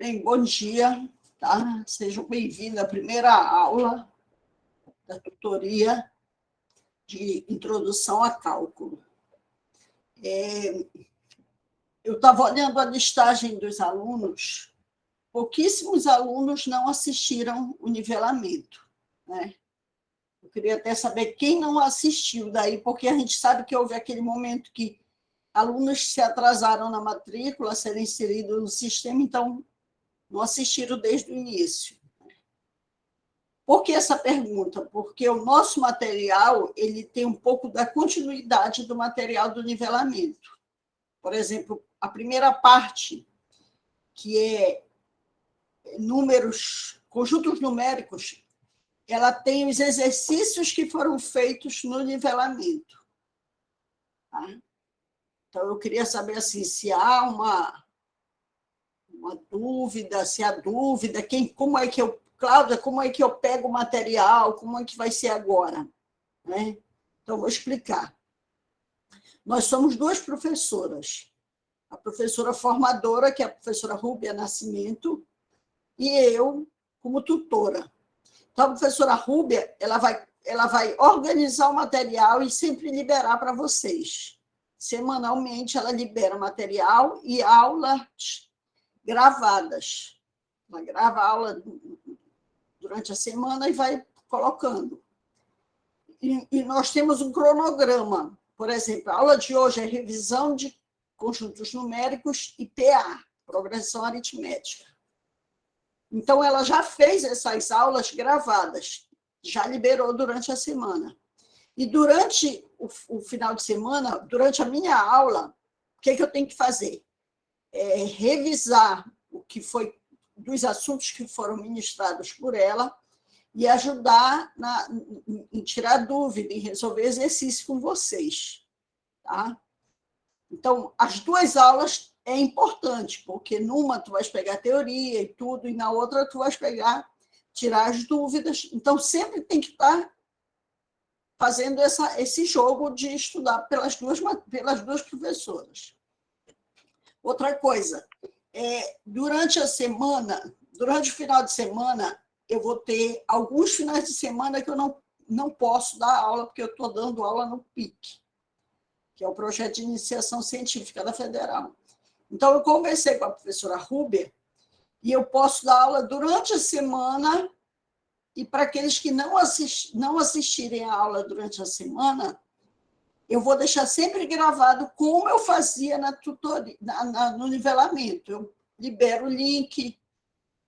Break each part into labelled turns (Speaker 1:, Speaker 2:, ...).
Speaker 1: Bem, bom dia, tá? Sejam bem-vindos à primeira aula da tutoria de introdução a cálculo. Eu estava olhando a listagem dos alunos, pouquíssimos alunos não assistiram o nivelamento, né? Eu queria até saber quem não assistiu daí, porque a gente sabe que houve aquele momento que alunos se atrasaram na matrícula, a serem inseridos no sistema, então não assistiram desde o início. Por que essa pergunta? Porque o nosso material ele tem um pouco da continuidade do material do nivelamento. Por exemplo, a primeira parte, que é números, conjuntos numéricos, ela tem os exercícios que foram feitos no nivelamento. Tá? Então, eu queria saber assim, se há uma dúvida, se há dúvida, Cláudia, como é que eu pego o material, como é que vai ser agora? Né? Então, vou explicar. Nós somos duas professoras, a professora formadora, que é a professora Rúbia Nascimento, e eu, como tutora. Então, a professora Rúbia, ela vai organizar o material e sempre liberar para vocês. Semanalmente, ela libera material e aulas gravadas. Ela grava a aula durante a semana e vai colocando. E nós temos um cronograma. Por exemplo, a aula de hoje é revisão de conjuntos numéricos e PA, progressão aritmética. Então, ela já fez essas aulas gravadas, já liberou durante a semana. E durante o final de semana, durante a minha aula, o que eu tenho que fazer? Revisar o que foi dos assuntos que foram ministrados por ela e ajudar em tirar dúvida, em resolver exercício com vocês. Tá? Então, as duas aulas é importante, porque numa tu vais pegar teoria e tudo, e na outra tu vais tirar as dúvidas. Então, sempre tem que estar fazendo esse jogo de estudar pelas duas professoras. Outra coisa, durante o final de semana, eu vou ter alguns finais de semana que eu não posso dar aula, porque eu estou dando aula no PIC, que é o Projeto de Iniciação Científica da Federal. Então, eu conversei com a professora Rúbia e eu posso dar aula durante a semana, e para aqueles que não assistirem a aula durante a semana, eu vou deixar sempre gravado como eu fazia na tutoria, no nivelamento. Eu libero o link,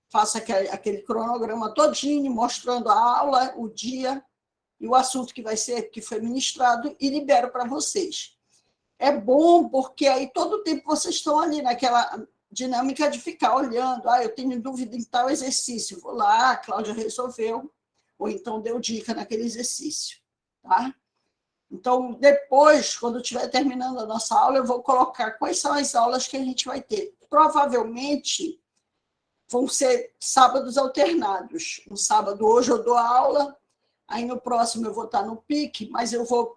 Speaker 1: faço aquele cronograma todinho, mostrando a aula, o dia e o assunto que foi ministrado, e libero para vocês. É bom, porque aí todo o tempo vocês estão ali naquela dinâmica de ficar olhando, eu tenho dúvida em tal exercício, vou lá, a Cláudia resolveu, ou então deu dica naquele exercício. Tá? Então, depois, quando estiver terminando a nossa aula, eu vou colocar quais são as aulas que a gente vai ter. Provavelmente, vão ser sábados alternados. No sábado, hoje eu dou aula, aí no próximo eu vou estar no PIC, mas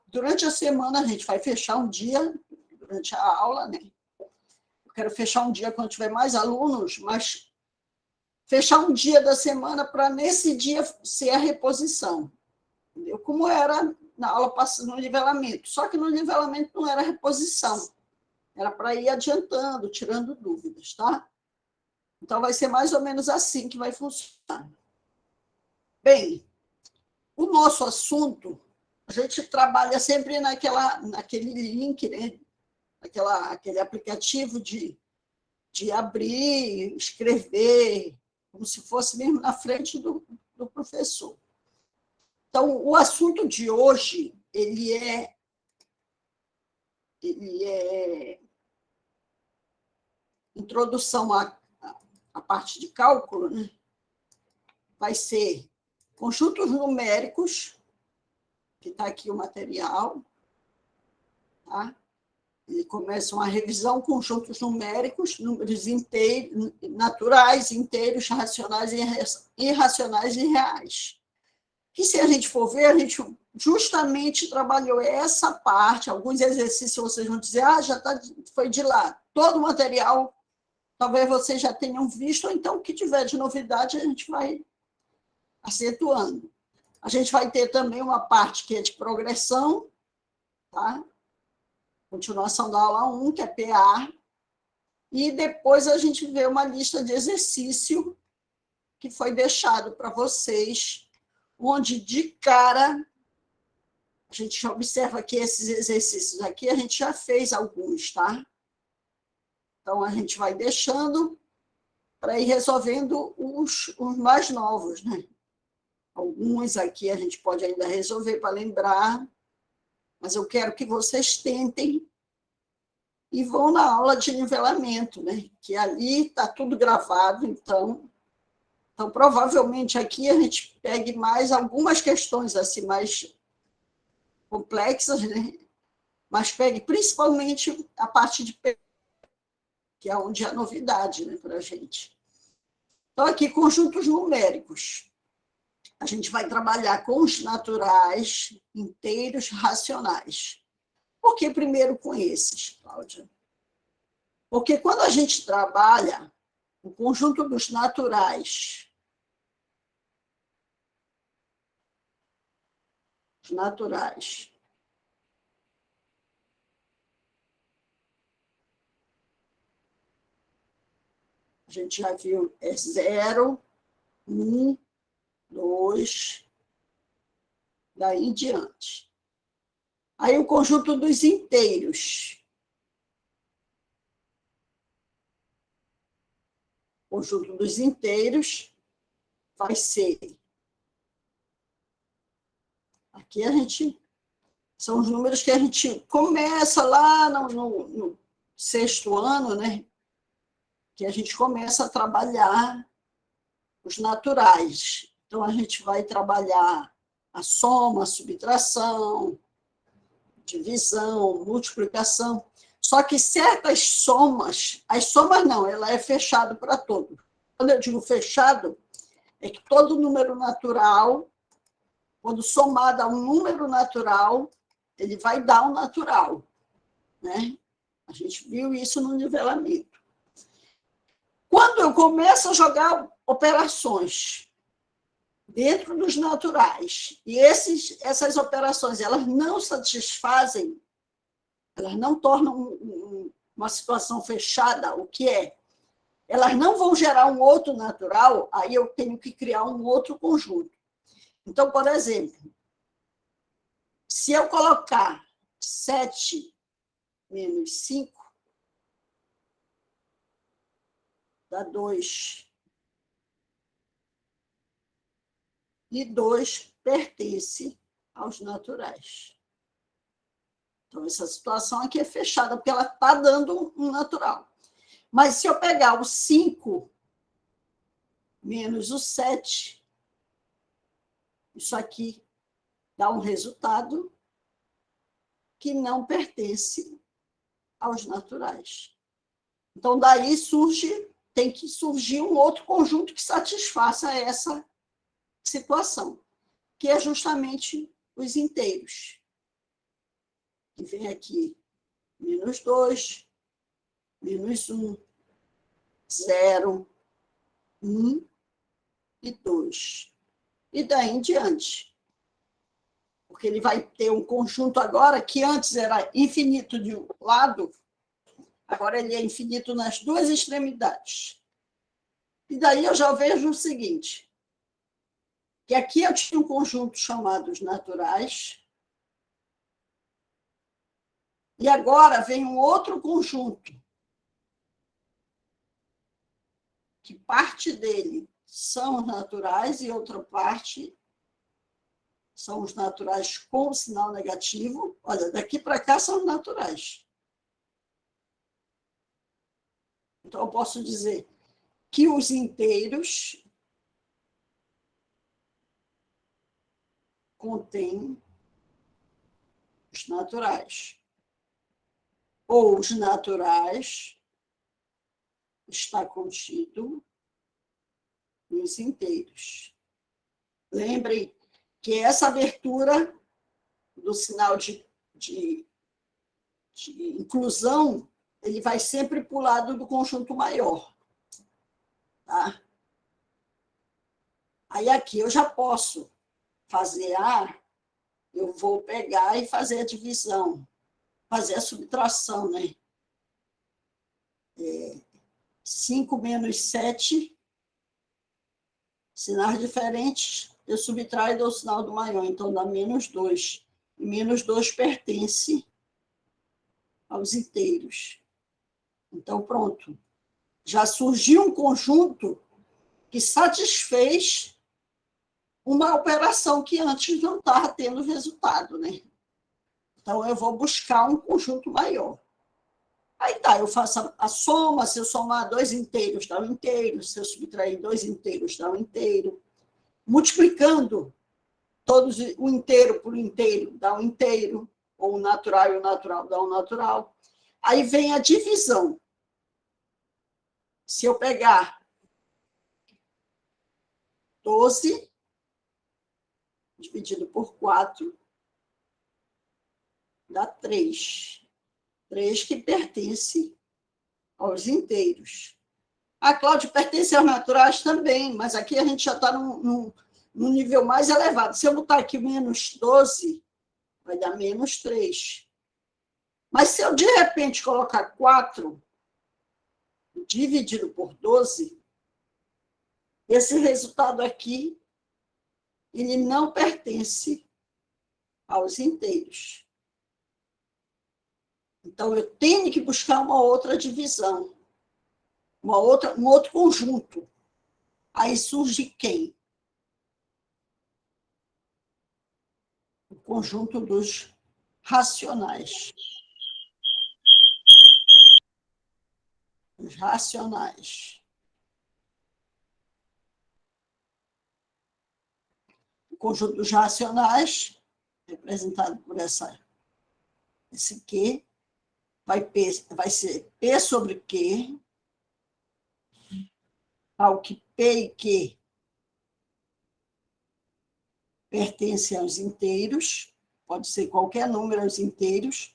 Speaker 1: durante a semana, a gente vai fechar um dia, durante a aula, né? Eu quero fechar um dia quando tiver mais alunos, mas fechar um dia da semana para, nesse dia, ser a reposição. Entendeu? Como era na aula passada, no nivelamento. Só que no nivelamento não era reposição. Era para ir adiantando, tirando dúvidas, tá? Então, vai ser mais ou menos assim que vai funcionar. Bem, o nosso assunto, a gente trabalha sempre naquele link, né? Aquele aplicativo de abrir, escrever, como se fosse mesmo na frente do professor. Então, o assunto de hoje, ele é introdução à parte de cálculo, né? Vai ser conjuntos numéricos, que está aqui o material, tá? Ele começa uma revisão, conjuntos numéricos, números inteiros, naturais, inteiros, racionais, irracionais e reais. Que, se a gente for ver, a gente justamente trabalhou essa parte, alguns exercícios vocês vão dizer, foi de lá. Todo o material talvez vocês já tenham visto, ou então o que tiver de novidade a gente vai acentuando. A gente vai ter também uma parte que é de progressão, tá? Continuação da aula 1, que é PA, e depois a gente vê uma lista de exercício que foi deixado para vocês, onde de cara a gente observa que esses exercícios aqui a gente já fez alguns, tá? Então a gente vai deixando para ir resolvendo os mais novos, né? Alguns aqui a gente pode ainda resolver para lembrar, mas eu quero que vocês tentem e vão na aula de nivelamento, né? Que ali está tudo gravado, então provavelmente aqui a gente pegue mais algumas questões assim mais complexas, né? Mas pegue principalmente a parte de P, que é onde é a novidade, né, para a gente. Então, aqui, conjuntos numéricos. A gente vai trabalhar com os naturais, inteiros, racionais. Por que primeiro com esses, Cláudia? Porque quando a gente trabalha o conjunto dos naturais, os naturais, a gente já viu, é 0, 1, 2, daí em diante. Aí o conjunto dos inteiros. O conjunto dos inteiros vai ser... Aqui a gente... São os números que a gente começa lá no sexto ano, né? Que a gente começa a trabalhar os naturais. Então, a gente vai trabalhar a soma, a subtração, divisão, multiplicação. Só que certas somas, as somas não, ela é fechada para todos. Quando eu digo fechado, é que todo número natural, quando somado a um número natural, ele vai dar um natural, né? A gente viu isso no nivelamento. Quando eu começo a jogar operações dentro dos naturais, e essas operações elas não satisfazem, elas não tornam uma situação fechada, o que é? Elas não vão gerar um outro natural, aí eu tenho que criar um outro conjunto. Então, por exemplo, se eu colocar 7 menos 5, dá 2. E 2 pertence aos naturais. Então, essa situação aqui é fechada, porque ela está dando um natural. Mas se eu pegar o 5 menos o 7, isso aqui dá um resultado que não pertence aos naturais. Então, daí tem que surgir um outro conjunto que satisfaça essa situação, que é justamente os inteiros. Que vem aqui menos 2, menos 1, 0, 1 e 2. E daí em diante. Porque ele vai ter um conjunto agora que antes era infinito de um lado, agora ele é infinito nas duas extremidades. E daí eu já vejo o seguinte, que aqui eu tinha um conjunto chamado os naturais, e agora vem um outro conjunto, que parte dele são os naturais e outra parte são os naturais com sinal negativo. Olha, daqui para cá são os naturais. Então, eu posso dizer que os inteiros contêm os naturais. Ou os naturais está contido nos inteiros. Lembrem que essa abertura do sinal de inclusão ele vai sempre para o lado do conjunto maior. Tá? Aí aqui eu já posso fazer eu vou pegar e fazer a divisão, fazer a subtração, né? 5 menos 7, sinais diferentes, eu subtraio e dou o sinal do maior, então dá menos 2. E menos 2 pertence aos inteiros. Então, pronto. Já surgiu um conjunto que satisfez uma operação que antes não estava tendo resultado, né? Então, eu vou buscar um conjunto maior. Aí tá, eu faço a soma, se eu somar 2 inteiros, dá um inteiro, se eu subtrair 2 inteiros, dá um inteiro. Multiplicando todos o inteiro por inteiro, dá um inteiro, ou o natural e o natural dá um natural. Aí vem a divisão. Se eu pegar 12 dividido por 4, dá 3. 3 que pertence aos inteiros. A Cláudia pertence aos naturais também, mas aqui a gente já está num nível mais elevado. Se eu botar aqui menos 12, vai dar menos 3. Mas se eu, de repente, colocar 4 dividido por 12, esse resultado aqui, ele não pertence aos inteiros. Então, eu tenho que buscar uma outra divisão, um outro conjunto. Aí surge quem? O conjunto dos racionais. Os racionais. O conjunto dos racionais, representado por esse Q, vai ser P sobre Q, ao que P e Q pertencem aos inteiros, pode ser qualquer número aos inteiros,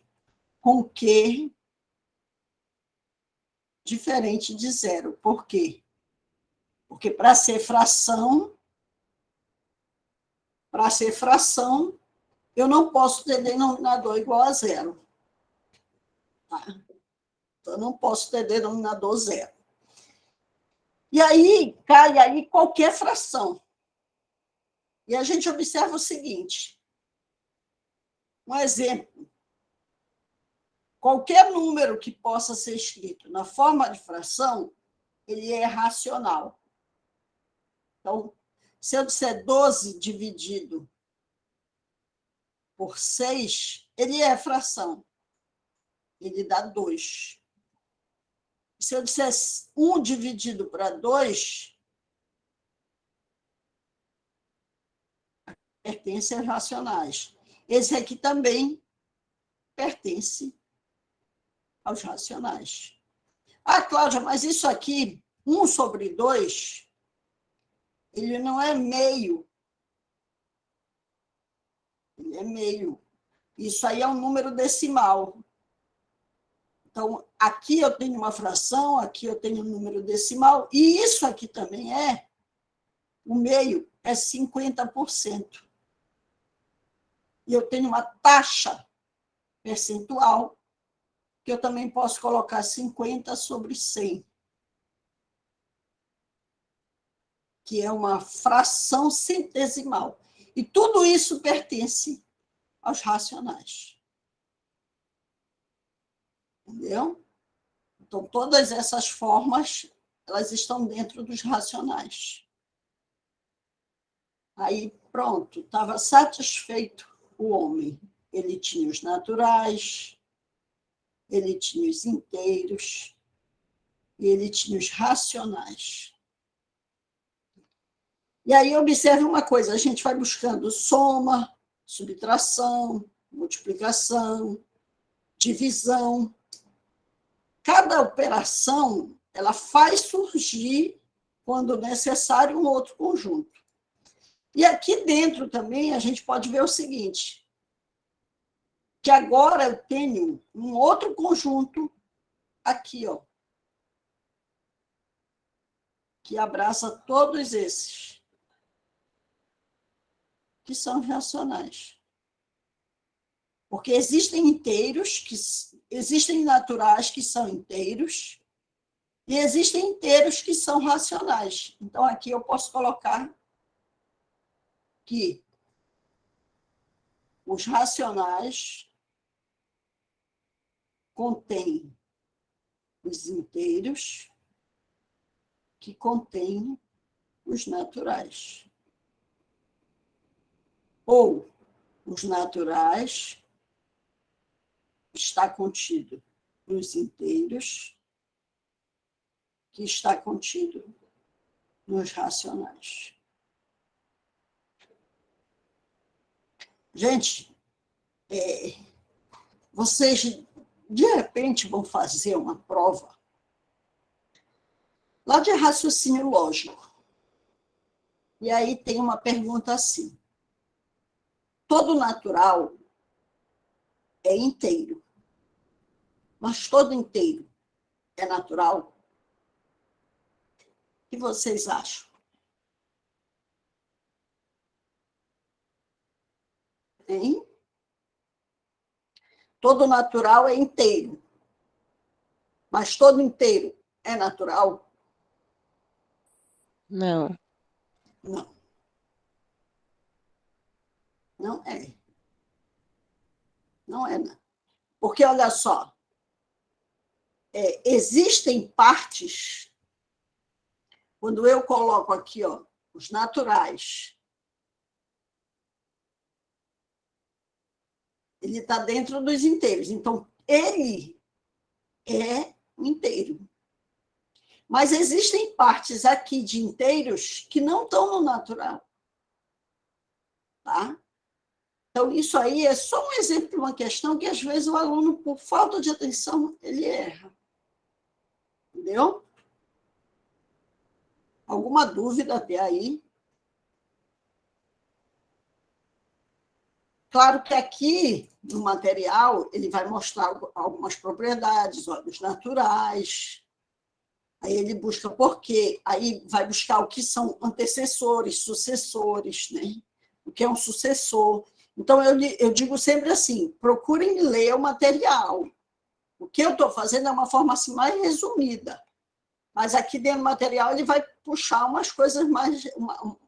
Speaker 1: com Q diferente de zero. Por quê? Porque para ser fração, eu não posso ter denominador igual a zero. Tá? Então, eu não posso ter denominador zero. E aí, cai aí qualquer fração. E a gente observa o seguinte, um exemplo, qualquer número que possa ser escrito na forma de fração, ele é racional. Então, se eu disser 12 dividido por 6, ele é fração. Ele dá 2. Se eu disser 1 dividido para 2, pertence aos racionais. Esse aqui também pertence aos racionais. Ah, Cláudia, mas isso aqui, 1 sobre 2, ele não é meio. Ele é meio. Isso aí é um número decimal. Então, aqui eu tenho uma fração, aqui eu tenho um número decimal, e isso aqui também o meio é 50%. E eu tenho uma taxa percentual, que eu também posso colocar 50 sobre 100, que é uma fração centesimal. E tudo isso pertence aos racionais. Entendeu? Então, todas essas formas, elas estão dentro dos racionais. Aí, pronto, estava satisfeito o homem. Ele tinha os naturais, ele tinha os inteiros, e ele tinha os racionais. E aí, observe uma coisa, a gente vai buscando soma, subtração, multiplicação, divisão. Cada operação, ela faz surgir, quando necessário, um outro conjunto. E aqui dentro também a gente pode ver o seguinte, que agora eu tenho um outro conjunto aqui, ó, que abraça todos esses, que são racionais. Porque existem inteiros, existem naturais que são inteiros, e existem inteiros que são racionais. Então, aqui eu posso colocar que os racionais contêm os inteiros que contêm os naturais. Ou os naturais está contido nos inteiros que está contido nos racionais. Gente, vocês de repente vão fazer uma prova lá de raciocínio lógico. E aí tem uma pergunta assim: todo natural é inteiro, mas todo inteiro é natural? O que vocês acham? Hein? Todo natural é inteiro, mas todo inteiro é natural?
Speaker 2: Não.
Speaker 1: Não. Não é. Não é, não. Porque, olha só, existem partes, quando eu coloco aqui, ó, os naturais, ele está dentro dos inteiros. Então, ele é um inteiro. Mas existem partes aqui de inteiros que não estão no natural. Tá? Então, isso aí é só um exemplo de uma questão que, às vezes, o aluno, por falta de atenção, ele erra. Entendeu? Alguma dúvida até aí? Claro que aqui, no material, ele vai mostrar algumas propriedades, óleos naturais, aí ele busca por quê, aí vai buscar o que são antecessores, sucessores, né? O que é um sucessor. Então, eu digo sempre assim, procurem ler o material. O que eu estou fazendo é uma forma assim, mais resumida, mas aqui dentro do material ele vai puxar umas coisas mais,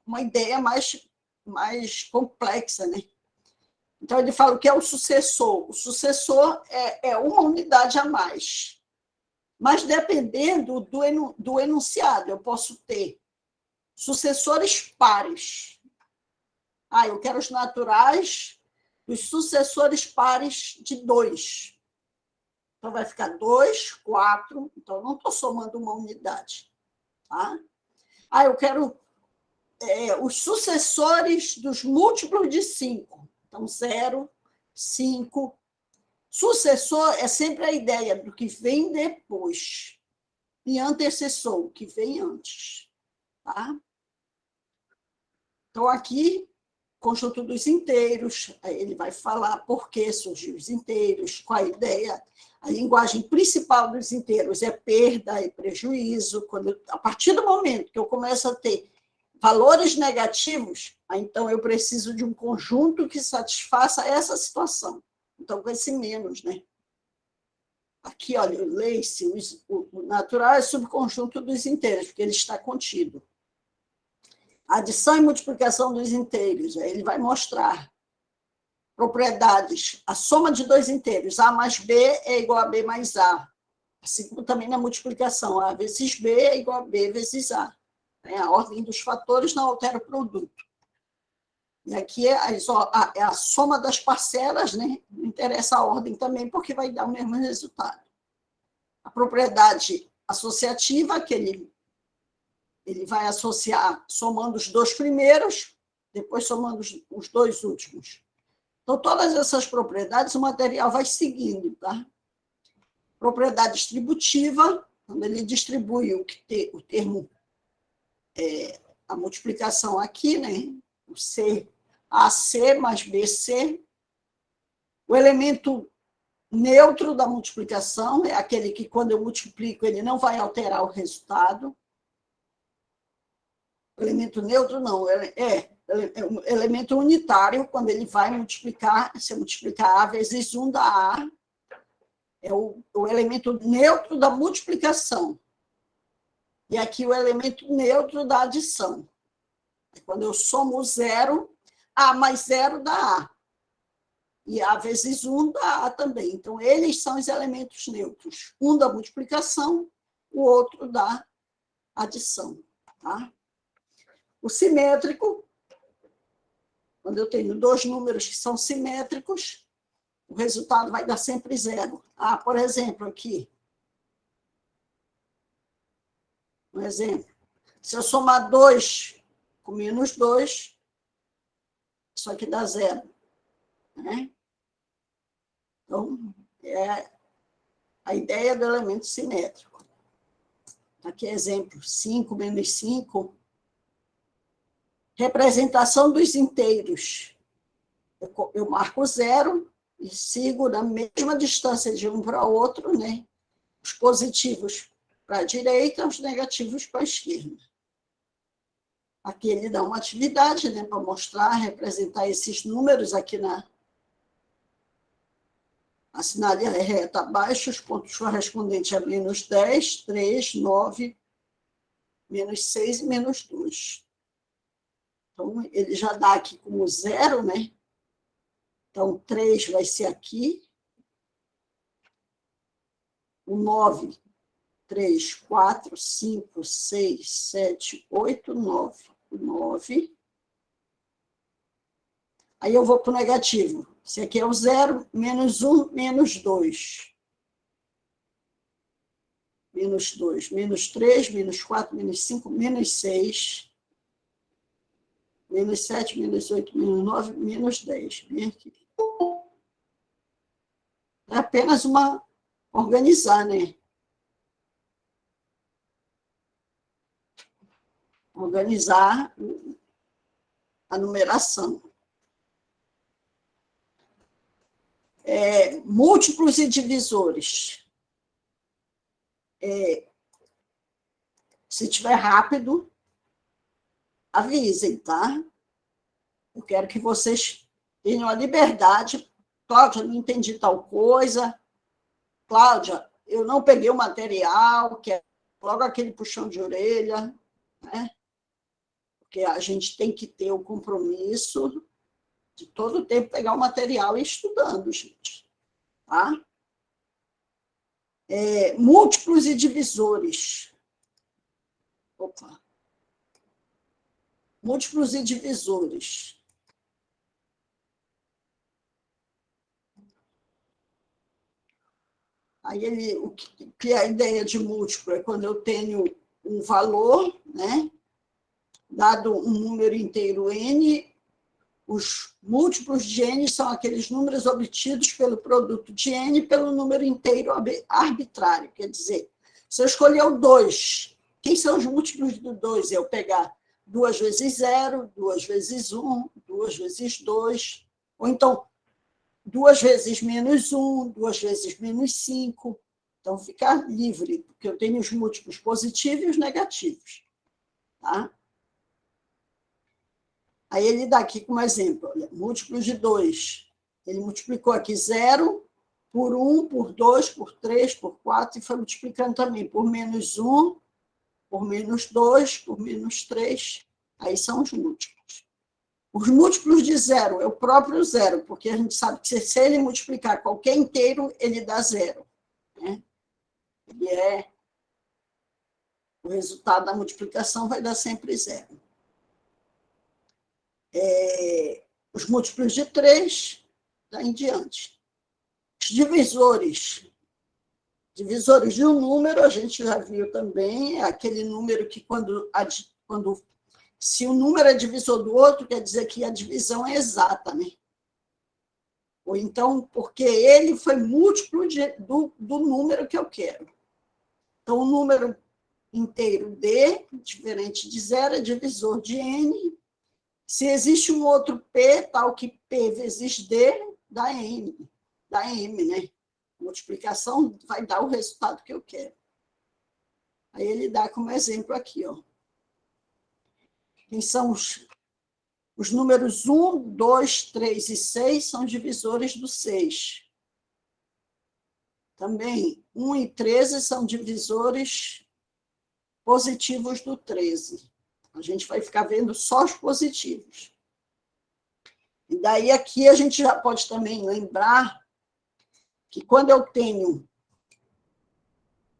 Speaker 1: uma ideia mais complexa, né? Então, ele fala o que é o sucessor. O sucessor é uma unidade a mais. Mas, dependendo do enunciado, eu posso ter sucessores pares. Eu quero os naturais dos sucessores pares de 2. Então, vai ficar 2, 4. Então, eu não estou somando uma unidade. Tá? Eu quero os sucessores dos múltiplos de 5. Então, 0, 5. Sucessor é sempre a ideia do que vem depois. E antecessor, o que vem antes. Tá? Então, aqui, conjunto dos inteiros, ele vai falar por que surgiu os inteiros, qual a ideia. A linguagem principal dos inteiros é perda e prejuízo. A partir do momento que eu começo a ter valores negativos, então eu preciso de um conjunto que satisfaça essa situação. Então, com esse menos, né? Aqui, olha, lê-se, o natural é subconjunto dos inteiros, porque ele está contido. Adição e multiplicação dos inteiros, aí ele vai mostrar propriedades. A soma de 2 inteiros, A mais B é igual a B mais A. Assim como também na multiplicação, A vezes B é igual a B vezes A. A ordem dos fatores não altera o produto. E aqui é a soma das parcelas, né? Não interessa a ordem também, porque vai dar o mesmo resultado. A propriedade associativa, que ele vai associar somando os 2 primeiros, depois somando os 2 últimos. Então, todas essas propriedades, o material vai seguindo, tá? Propriedade distributiva, quando ele distribui o termo, a multiplicação aqui, né? O C, AC mais BC. O elemento neutro da multiplicação é aquele que, quando eu multiplico, ele não vai alterar o resultado. O elemento neutro, não, é um elemento unitário, quando ele vai multiplicar, se eu multiplicar A vezes 1 dá A, é o elemento neutro da multiplicação. E aqui o elemento neutro da adição. Quando eu somo zero, A mais zero dá A. E A vezes 1 dá A também. Então, eles são os elementos neutros. Um da multiplicação, o outro da adição. Tá? O simétrico, quando eu tenho dois números que são simétricos, o resultado vai dar sempre zero. Ah, por exemplo, aqui. Um exemplo. Se eu somar 2 com menos 2, isso aqui dá zero. Né? Então, é a ideia do elemento simétrico. Aqui, exemplo, 5 menos 5. Representação dos inteiros. Eu marco zero e sigo na mesma distância de um para o outro, né? Os positivos para a direita, os negativos para a esquerda. Aqui ele dá uma atividade, né, para mostrar, representar esses números aqui na assinale a reta abaixo, os pontos correspondentes a menos 10, 3, 9, menos 6 e menos 2. Então, ele já dá aqui como zero, né? Então, 3 vai ser aqui. O 9, 3, 4, 5, 6, 7, 8, 9. 9. Aí eu vou para o negativo. Esse aqui é o 0, menos 1, menos 2. Menos 2, menos 3, menos 4, menos 5, menos 6. Menos 7, menos 8, menos 9, menos 10. Bem aqui. É apenas uma organizar, né? Organizar a numeração. Múltiplos e divisores. Se tiver rápido, avisem, tá? Eu quero que vocês tenham a liberdade. Cláudia, não entendi tal coisa. Cláudia, eu não peguei o material, que é logo aquele puxão de orelha, né? Porque a gente tem que ter o compromisso de todo o tempo pegar o material e ir estudando, gente. Tá? Múltiplos e divisores. Opa. Múltiplos e divisores. Aí o que é a ideia de múltiplo? É quando eu tenho um valor, né? Dado um número inteiro n, os múltiplos de n são aqueles números obtidos pelo produto de n pelo número inteiro arbitrário. Quer dizer, se eu escolher o 2, quem são os múltiplos do 2? Eu pegar 2 vezes 0, 2 vezes 1, 2 vezes 2, ou então 2 vezes menos 1, 2 vezes menos 5. Então, fica livre, porque eu tenho os múltiplos positivos e os negativos. Tá? Aí ele dá aqui como exemplo, olha, múltiplos de 2. Ele multiplicou aqui 0 por 1, por 2, por 3, por 4, e foi multiplicando também por menos 1, por menos 2, por menos 3. Aí são os múltiplos. Os múltiplos de 0 é o próprio 0, porque a gente sabe que se ele multiplicar qualquer inteiro, ele dá 0. Né? Ele o resultado da multiplicação vai dar sempre 0. Os múltiplos de 3, daí em diante. Os divisores. Divisores de um número, a gente já viu também, é aquele número que se o número é divisor do outro, quer dizer que a divisão é exata, né? Ou então, porque ele foi múltiplo do número que eu quero. Então, o número inteiro D, diferente de 0, é divisor de N. Se existe um outro P, tal que P vezes D, dá M, né? multiplicação vai dar o resultado que eu quero. Aí ele dá como exemplo aqui, ó. Quem são os números 1, 2, 3 e 6 são divisores do 6. Também 1 e 13 são divisores positivos do 13. A gente vai ficar vendo só os positivos. E daí aqui a gente já pode também lembrar que quando eu tenho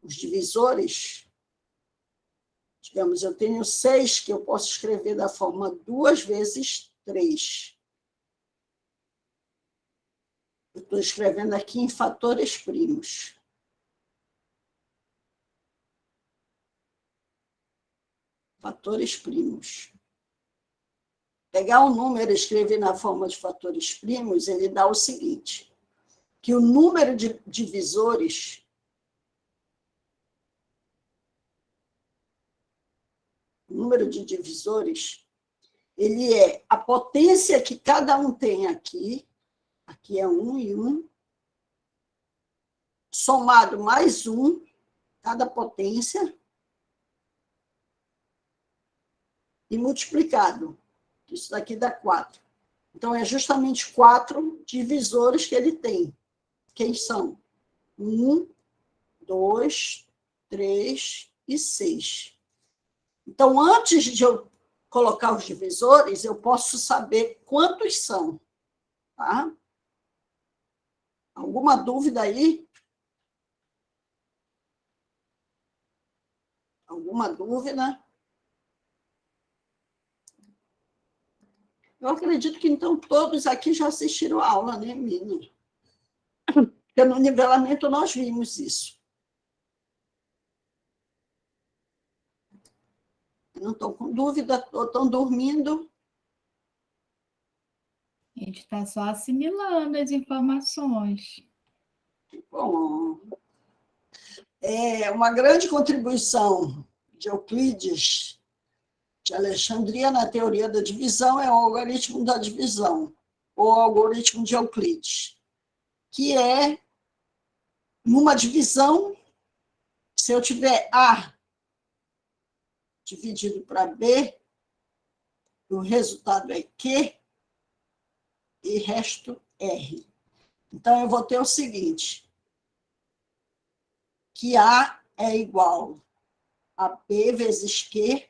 Speaker 1: os divisores, digamos, eu tenho 6, que eu posso escrever da forma 2 vezes 3. Eu estou escrevendo aqui em fatores primos. Fatores primos. Pegar um número e escrever na forma de fatores primos, ele dá o seguinte, que o número de divisores ele é a potência que cada um tem aqui é 1 e 1, somado mais 1, cada potência, e multiplicado. Isso daqui dá 4. Então, é justamente 4 divisores que ele tem. Quem são? 1, 2, 3 e 6. Então, antes de eu colocar os divisores, eu posso saber quantos são. Tá? Alguma dúvida aí? Alguma dúvida? Eu acredito que, então, todos aqui já assistiram a aula, né, Mina? Porque no nivelamento nós vimos isso. Não estão com dúvida, ou estão dormindo?
Speaker 2: A gente está só assimilando as informações.
Speaker 1: Bom, uma grande contribuição de Euclides, de Alexandria, na teoria da divisão, é o algoritmo da divisão, ou algoritmo de Euclides, que é, numa divisão, se eu tiver A dividido para B, o resultado é Q e resto R. Então, eu vou ter o seguinte, que A é igual a B vezes Q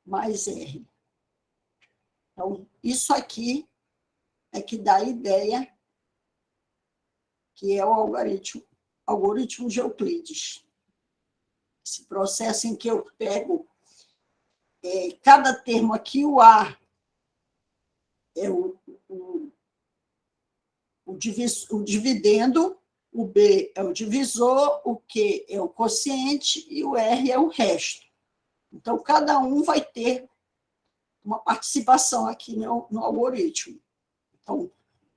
Speaker 1: mais R. Então, isso aqui é que dá a ideia que é o algoritmo de Euclides. Esse processo em que eu pego cada termo aqui, o A é o dividendo, o B é o divisor, o Q é o quociente e o R é o resto. Então, cada um vai ter uma participação aqui no algoritmo. Então,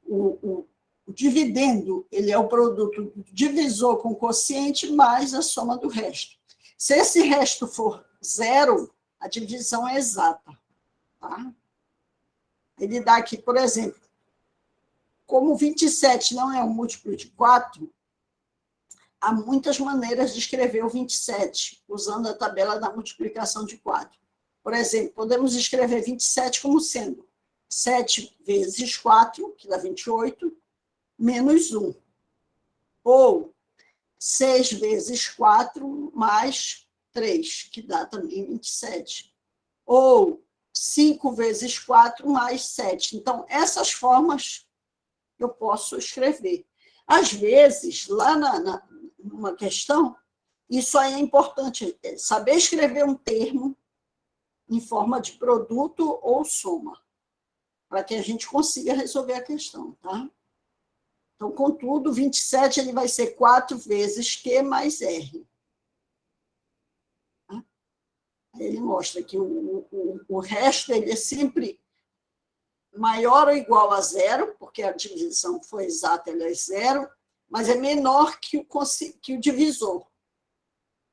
Speaker 1: o dividendo, ele é o produto do divisor com quociente mais a soma do resto. Se esse resto for zero, a divisão é exata. Tá? Ele dá aqui, por exemplo, como 27 não é um múltiplo de 4, há muitas maneiras de escrever o 27, usando a tabela da multiplicação de 4. Por exemplo, podemos escrever 27 como sendo 7 vezes 4, que dá 28, menos 1. Ou 6 vezes 4 mais 3, que dá também 27. Ou 5 vezes 4 mais 7. Então, essas formas eu posso escrever. Às vezes, lá numa questão, isso aí é importante, saber escrever um termo em forma de produto ou soma, para que a gente consiga resolver a questão, tá? Então, contudo, 27 ele vai ser 4 vezes Q mais R. Tá? Aí ele mostra que o resto ele é sempre maior ou igual a zero, porque a divisão foi exata, ela é zero, mas é menor que o divisor.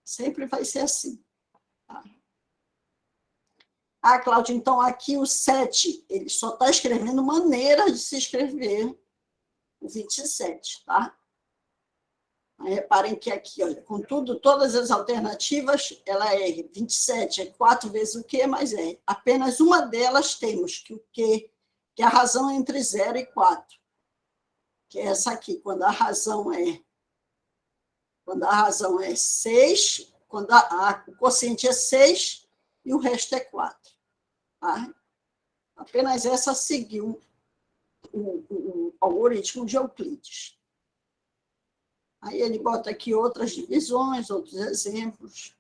Speaker 1: Sempre vai ser assim. Tá? Ah, Cláudia, então aqui o 7, ele só está escrevendo maneira de se escrever o 27, tá? Aí, reparem que aqui, olha, contudo, todas as alternativas, ela é 27, é 4 vezes o Q mais R. Apenas uma delas temos, que o Q, que a razão é entre 0 e 4, que é essa aqui, quando a razão é 6, quando o quociente é 6 e o resto é 4. Tá? Apenas essa seguiu o algoritmo de Euclides. Aí ele bota aqui outras divisões, outros exemplos.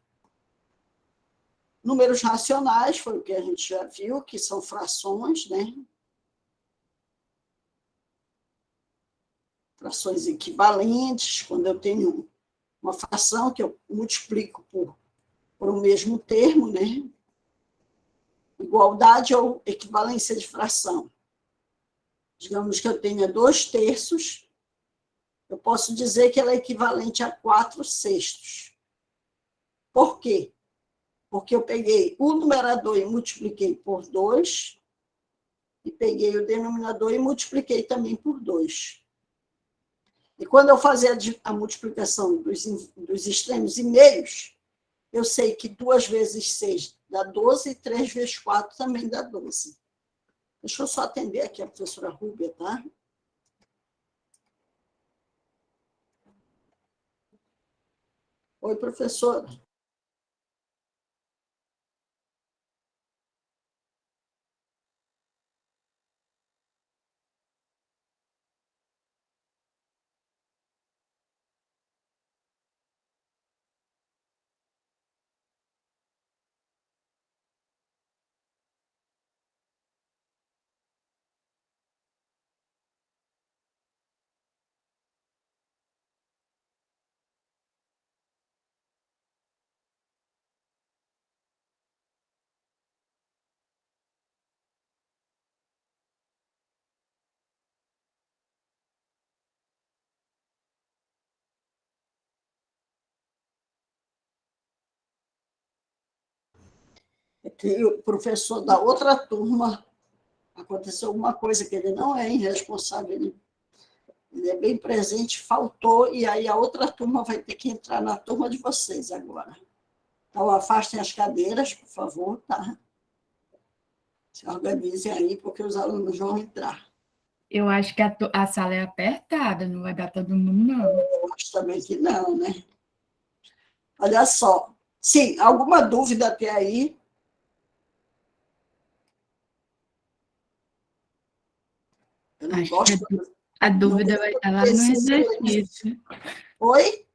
Speaker 1: Números racionais, foi o que a gente já viu, que são frações, né? Frações equivalentes, quando eu tenho uma fração que eu multiplico por o mesmo termo, né? Igualdade ou equivalência de fração. Digamos que eu tenha 2/3, eu posso dizer que ela é equivalente a 4/6. Por quê? Porque eu peguei o numerador e multipliquei por 2, e peguei o denominador e multipliquei também por 2. E quando eu fazer a multiplicação dos extremos e meios, eu sei que 2 vezes 6 dá 12, e 3 vezes 4 também dá 12. Deixa eu só atender aqui a professora Rúbia, tá? Oi, professora. Que o professor da outra turma, aconteceu alguma coisa que ele não é irresponsável, ele é bem presente, faltou, e aí a outra turma vai ter que entrar na turma de vocês agora. Então, afastem as cadeiras, por favor, tá? Se organizem aí, porque os alunos vão entrar.
Speaker 2: Eu acho que a sala é apertada, não vai dar todo mundo, não.
Speaker 1: Eu acho também que não, né? Olha só. Sim, alguma dúvida até aí? Eu não
Speaker 2: Acho que
Speaker 1: gosto,
Speaker 2: a
Speaker 1: não
Speaker 2: dúvida vai
Speaker 1: gosto
Speaker 2: estar lá no
Speaker 1: desse silêncio.
Speaker 2: exercício.
Speaker 1: Oi?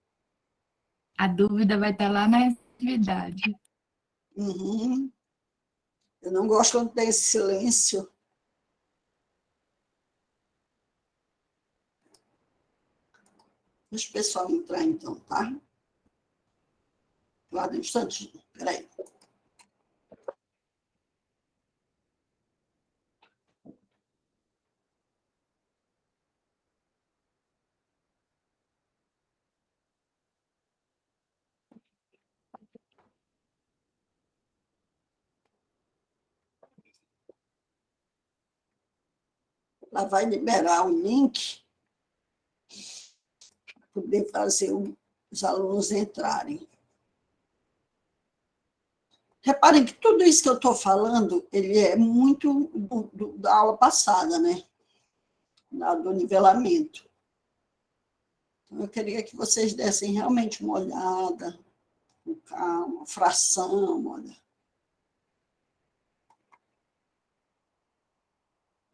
Speaker 2: A dúvida vai estar lá na atividade.
Speaker 1: Uhum. Eu não gosto quando tem esse silêncio. Deixa o pessoal entrar, então, tá? Guarda um instantinho, peraí. Ela vai liberar o link para poder fazer os alunos entrarem. Reparem que tudo isso que eu estou falando, ele é muito da aula passada, né? Do nivelamento. Então, eu queria que vocês dessem realmente uma olhada, com calma, fração, olha.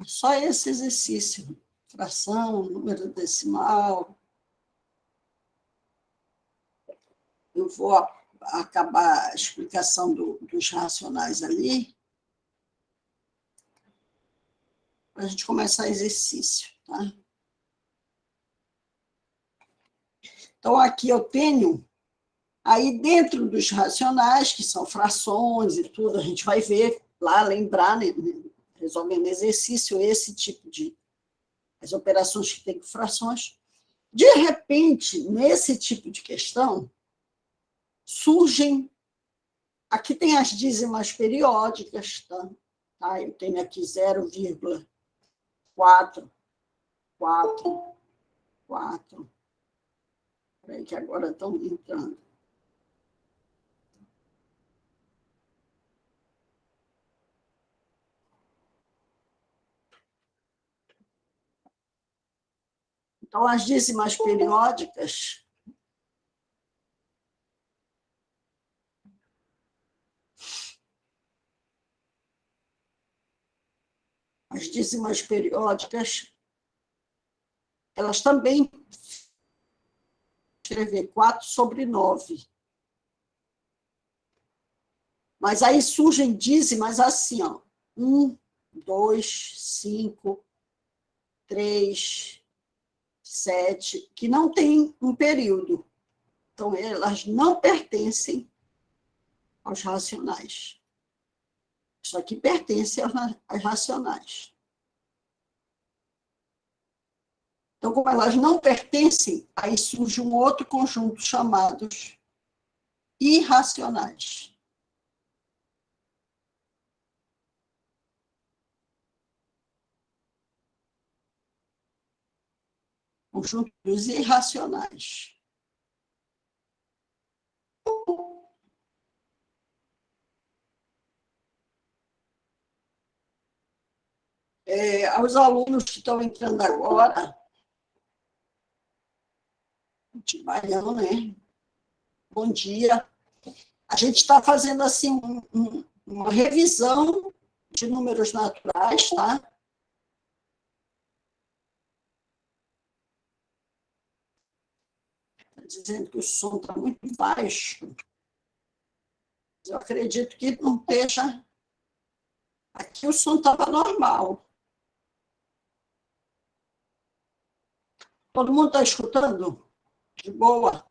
Speaker 1: Só esse exercício, fração, número decimal. Eu vou acabar a explicação dos racionais ali, para a gente começar o exercício, tá? Então, aqui eu tenho, aí dentro dos racionais, que são frações e tudo, a gente vai ver lá, lembrar, né, resolvendo exercício, esse tipo de, as operações que tem com frações. De repente, nesse tipo de questão, surgem, aqui tem as dízimas periódicas, tá? Eu tenho aqui 0,44, 4. Peraí, que agora estão entrando. Então, as dízimas periódicas elas também escrever 4 sobre 9. Mas aí surgem dízimas assim, ó, 1, 2, 5, 3, 7, que não tem um período. Então, elas não pertencem aos racionais. Isso aqui pertence aos racionais. Então, como elas não pertencem, aí surge um outro conjunto chamados irracionais. Conjunto dos irracionais. Aos alunos que estão entrando agora, de manhã, né? Bom dia. A gente está fazendo assim uma revisão de números naturais, tá? Tá dizendo que o som está muito baixo. Eu acredito que não esteja. Aqui o som estava normal. Todo mundo está escutando? De boa?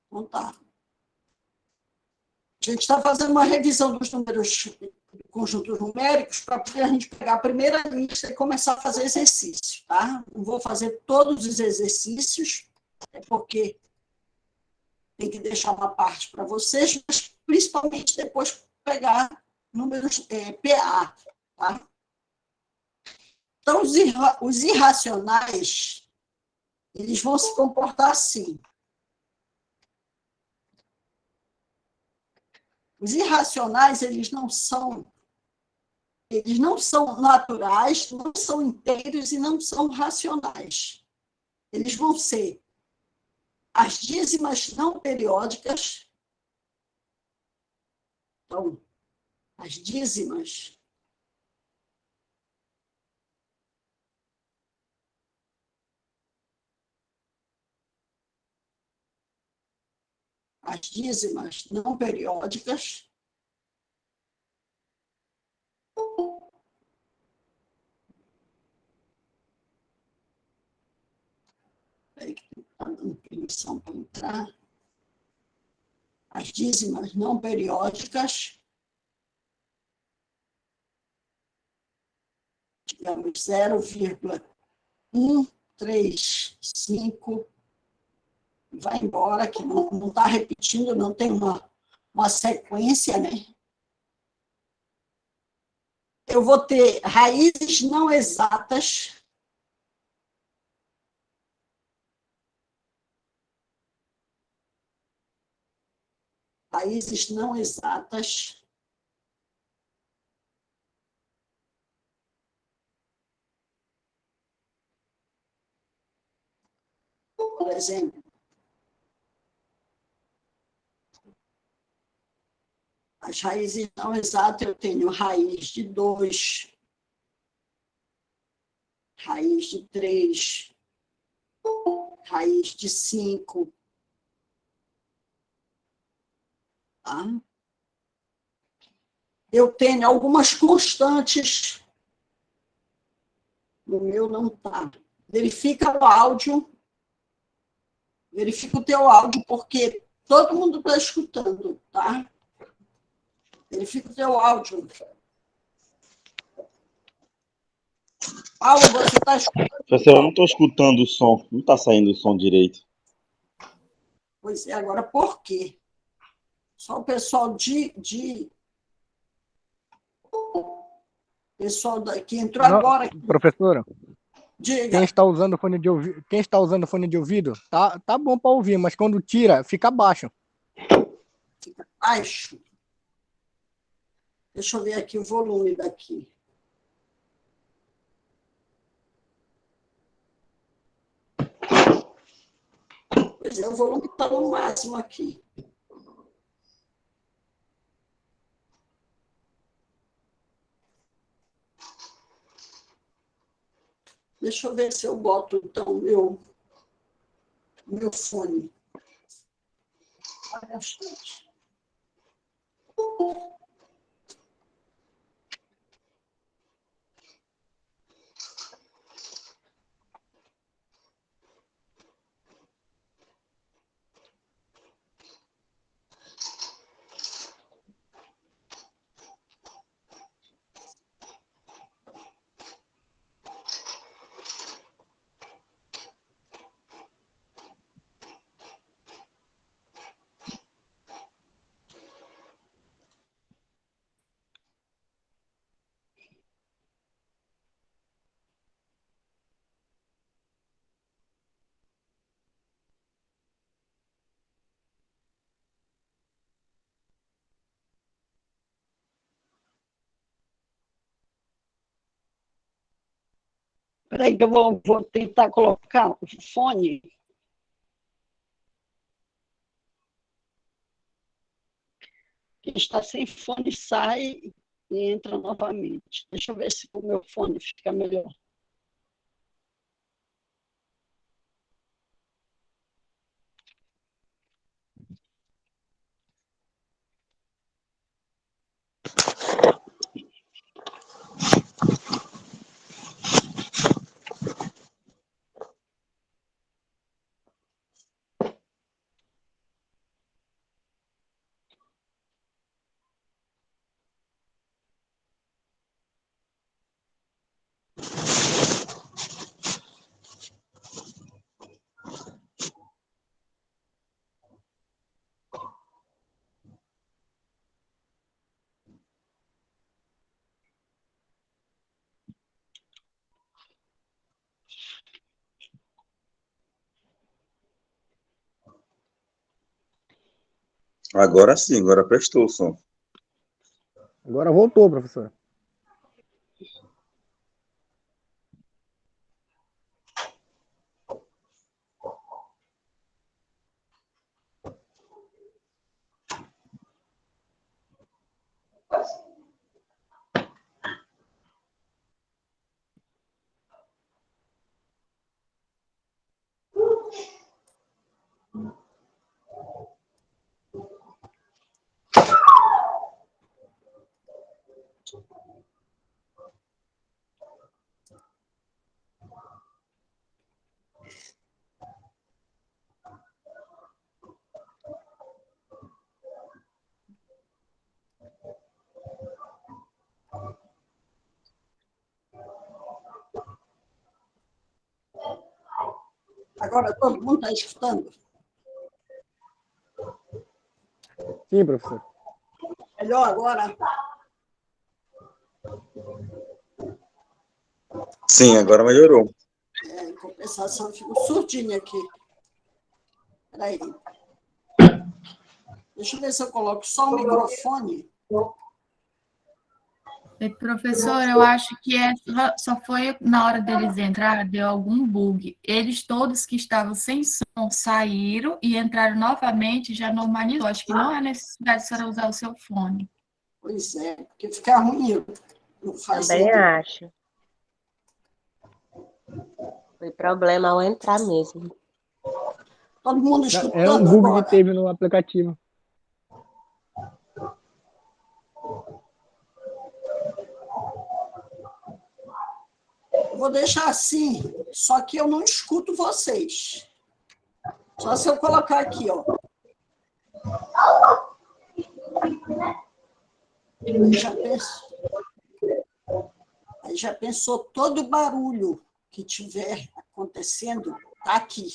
Speaker 1: Então tá. A gente está fazendo uma revisão dos números, conjuntos numéricos, para a gente pegar a primeira lista e começar a fazer exercícios, tá? Não vou fazer todos os exercícios, é porque tem que deixar uma parte para vocês, mas principalmente depois pegar números PA, tá? Então, os irracionais, eles vão se comportar assim. Os irracionais, eles não são naturais, não são inteiros e não são racionais. Eles vão ser as dízimas não periódicas. Então, as dízimas não periódicas. Peraí que está dando permissão para entrar. As dízimas não periódicas, digamos 0,135, vai embora, que não está repetindo, não tem uma sequência, né? Eu vou ter raízes não exatas, raízes não exatas, por exemplo, as raízes não exatas, eu tenho raiz de 2, raiz de 3, raiz de 5, tá? Eu tenho algumas constantes, no meu não está. Verifica o teu áudio, porque todo mundo está escutando, tá? Verifica o teu áudio. Paulo, você está escutando?
Speaker 3: Professor, eu não estou escutando o som, não está saindo o som direito.
Speaker 1: Pois é, agora por quê? Só o pessoal de Pessoal que entrou
Speaker 4: Não,
Speaker 1: agora.
Speaker 4: professora,
Speaker 1: Diga.
Speaker 4: quem está usando fone de ouvido, tá bom para ouvir, mas quando tira, fica baixo.
Speaker 1: Fica baixo. Deixa eu ver aqui o volume daqui. Pois é, o volume está no máximo aqui. Deixa eu ver se eu boto, então, meu fone. Olha, gente. Espera aí que eu vou tentar colocar o fone. Quem está sem fone sai e entra novamente. Deixa eu ver se o meu fone fica melhor.
Speaker 3: Agora sim, agora prestou o som.
Speaker 4: Agora voltou, professora.
Speaker 1: Agora todo mundo está escutando?
Speaker 4: Sim, professor.
Speaker 1: Melhor agora?
Speaker 3: Sim, agora melhorou.
Speaker 1: Em compensação, eu fico surdinha aqui. Espera aí. Deixa eu ver se eu coloco só o microfone.
Speaker 2: Professor, eu acho que só foi na hora deles entrar, deu algum bug. Eles todos que estavam sem som saíram e entraram novamente e já normalizou. Acho que não há necessidade de você usar o seu fone.
Speaker 1: Pois é, porque fica ruim. Não faz
Speaker 5: Também
Speaker 1: sentido.
Speaker 5: acho. Foi problema ao entrar mesmo.
Speaker 1: Todo mundo
Speaker 4: É um
Speaker 1: escutando
Speaker 4: bug
Speaker 1: agora.
Speaker 4: que teve no aplicativo.
Speaker 1: Eu vou deixar assim, só que eu não escuto vocês. Só se eu colocar aqui, ó. Aí já pensou todo o barulho que tiver acontecendo tá aqui.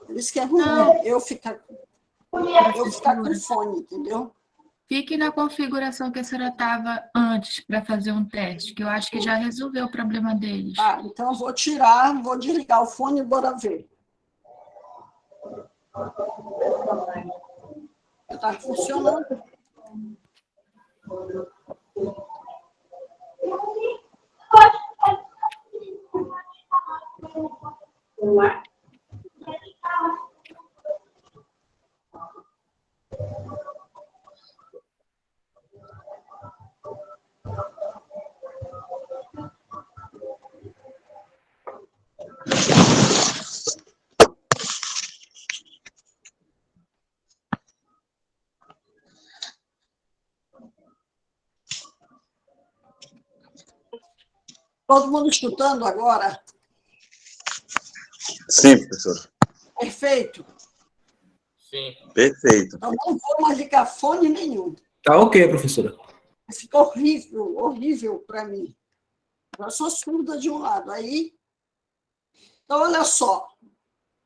Speaker 1: Por isso que é ruim eu ficar com fone, entendeu?
Speaker 2: Fique na configuração que a senhora estava antes para fazer um teste, que eu acho que já resolveu o problema deles.
Speaker 1: Tá, então eu vou tirar, vou desligar o fone e bora ver. Está funcionando. Todo mundo escutando agora?
Speaker 3: Sim, professor.
Speaker 1: Perfeito.
Speaker 6: Sim.
Speaker 3: Perfeito.
Speaker 1: Então, não vou mais ligar fone nenhum.
Speaker 6: Tá ok, professora.
Speaker 1: Fica horrível, horrível para mim. Eu sou surda de um lado. Aí, então, olha só.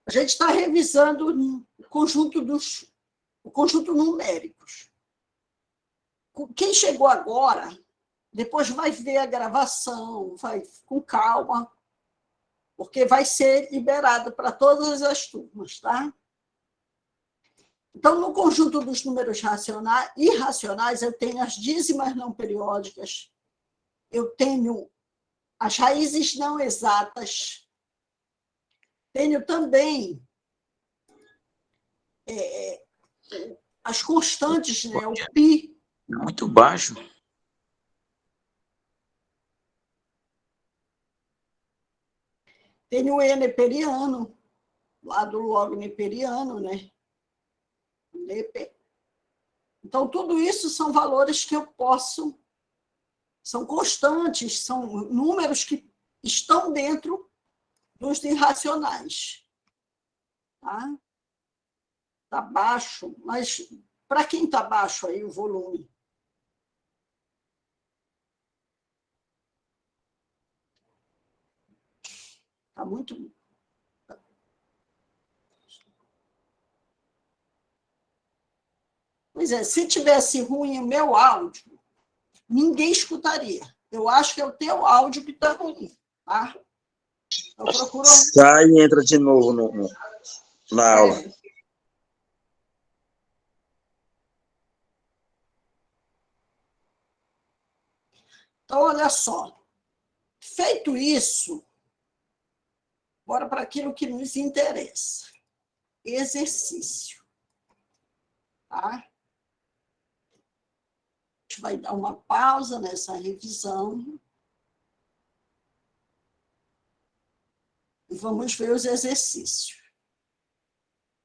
Speaker 1: A gente está revisando o conjunto numéricos. Quem chegou agora, depois vai ver a gravação, vai com calma, porque vai ser liberado para todas as turmas, tá? Então, no conjunto dos números irracionais, eu tenho as dízimas não periódicas, eu tenho as raízes não exatas, tenho também as constantes, né? O π.
Speaker 7: Muito baixo.
Speaker 1: Tenho o E neperiano, lá do log neperiano, né? Então, tudo isso são valores que eu posso, são constantes, são números que estão dentro dos irracionais. Tá? Está baixo, mas para quem está baixo aí o volume? Está muito... Pois é, se tivesse ruim o meu áudio, ninguém escutaria. Eu acho que é o teu áudio que está ruim, tá? Eu procuro...
Speaker 3: Sai e entra de novo na aula. Então, olha só. Feito isso, bora para aquilo que nos interessa. Exercício. Tá? A gente vai dar uma pausa nessa revisão. E vamos ver os exercícios.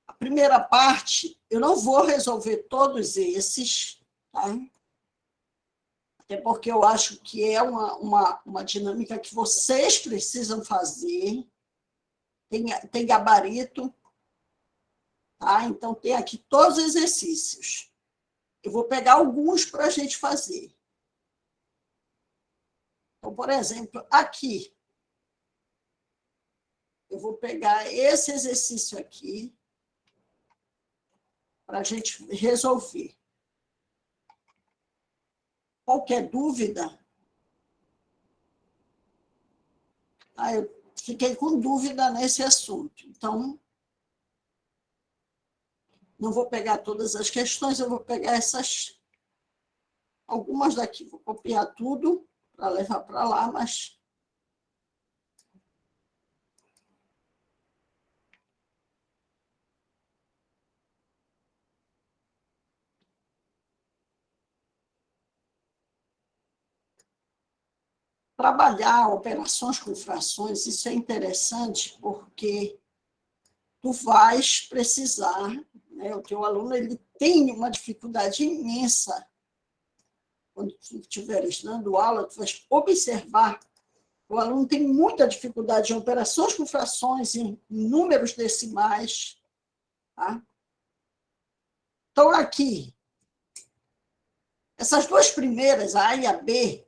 Speaker 3: A primeira parte, eu não vou resolver todos esses, tá? Até porque eu acho que é uma dinâmica que vocês precisam fazer. Tem gabarito, tá? Então, tem aqui todos os exercícios. Eu vou pegar alguns para a gente fazer. Então, por exemplo, aqui, eu vou pegar esse exercício aqui para a gente resolver. Qualquer dúvida? Eu fiquei com dúvida nesse assunto. Então, não vou pegar todas as questões, eu vou pegar algumas daqui. Vou copiar tudo para levar para lá, mas... Trabalhar operações com frações, isso é interessante porque tu vais precisar, né? O teu aluno ele tem uma dificuldade imensa. Quando tu estiveres dando aula, tu vais observar o aluno tem muita dificuldade em operações com frações, em números decimais. Tá? Então, aqui, essas duas primeiras, a A e a B,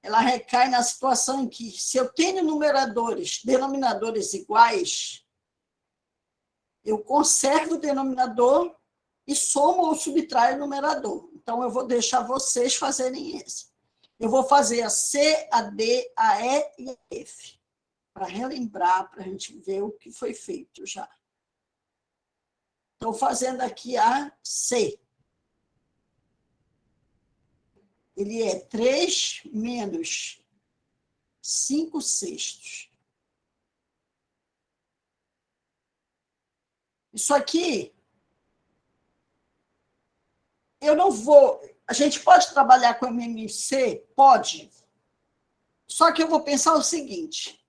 Speaker 3: ela recai na situação em que, se eu tenho numeradores, denominadores iguais, eu conservo o denominador e somo ou subtraio o numerador.
Speaker 1: Então, eu vou deixar vocês fazerem esse. Eu vou fazer a C, a D, a E e a F, para relembrar, para a gente ver o que foi feito já. Estou fazendo aqui a C. Ele é 3 menos 5/6. Isso aqui, eu não vou... A gente pode trabalhar com MMC? Pode. Só que eu vou pensar o seguinte.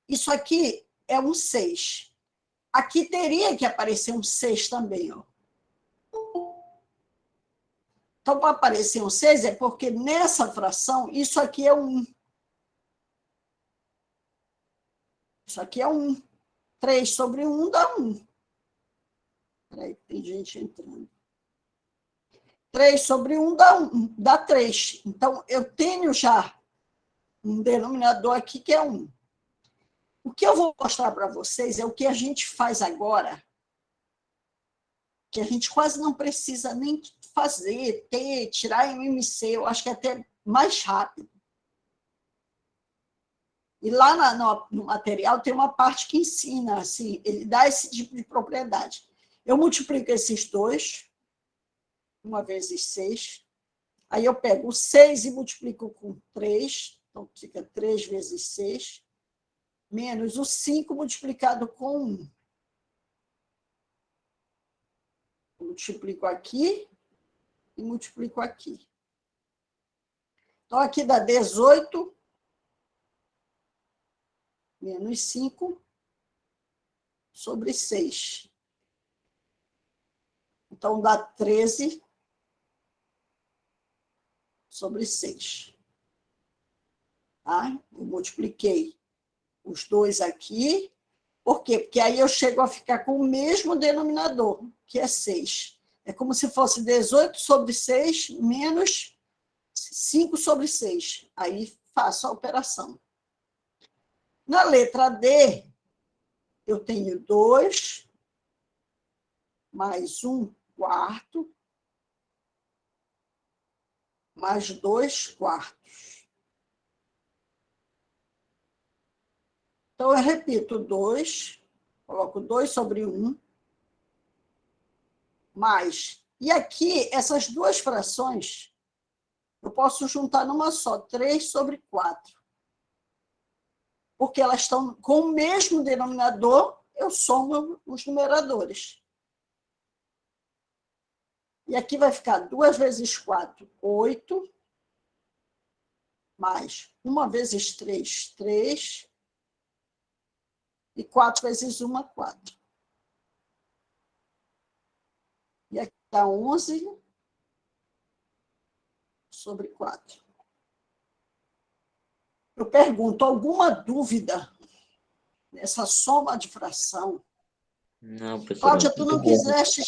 Speaker 1: Isso aqui é um 6. Aqui teria que aparecer um 6 também, ó. Então, para aparecer um 6 é porque nessa fração, isso aqui é 1. Isso aqui é 1. 3 sobre 1 dá 1. Peraí, tem gente entrando. 3 sobre 1 dá 3. Então, eu tenho já um denominador aqui que é 1. O que eu vou mostrar para vocês é o que a gente faz agora, que a gente quase não precisa nem fazer, tirar MMC, eu acho que é até mais rápido. E lá no material tem uma parte que ensina, assim, ele dá esse tipo de propriedade. Eu multiplico esses dois, 1 vezes 6, aí eu pego o 6 e multiplico com 3, então fica 3 vezes 6, menos o 5 multiplicado com 1. Multiplico aqui e multiplico aqui. Então, aqui dá 18 menos 5 sobre 6. Então, dá 13 sobre 6. Tá? Eu multipliquei os dois aqui. Por quê? Porque aí eu chego a ficar com o mesmo denominador, que é 6. É como se fosse 18 sobre 6 menos 5 sobre 6. Aí faço a operação. Na letra D, eu tenho 2 mais 1/4 mais 2/4. Então, eu repito 2, coloco 2 sobre 1, mais... E aqui, essas duas frações, eu posso juntar numa só, 3 sobre 4. Porque elas estão com o mesmo denominador, eu somo os numeradores. E aqui vai ficar 2 vezes 4, 8, mais 1 vezes 3, 3, e 4 vezes 1, 4. E aqui está 11 sobre 4. Eu pergunto, alguma dúvida nessa soma de fração?
Speaker 6: Não, professora.
Speaker 1: Cláudia, tu não
Speaker 6: muito bom.
Speaker 1: quiseste...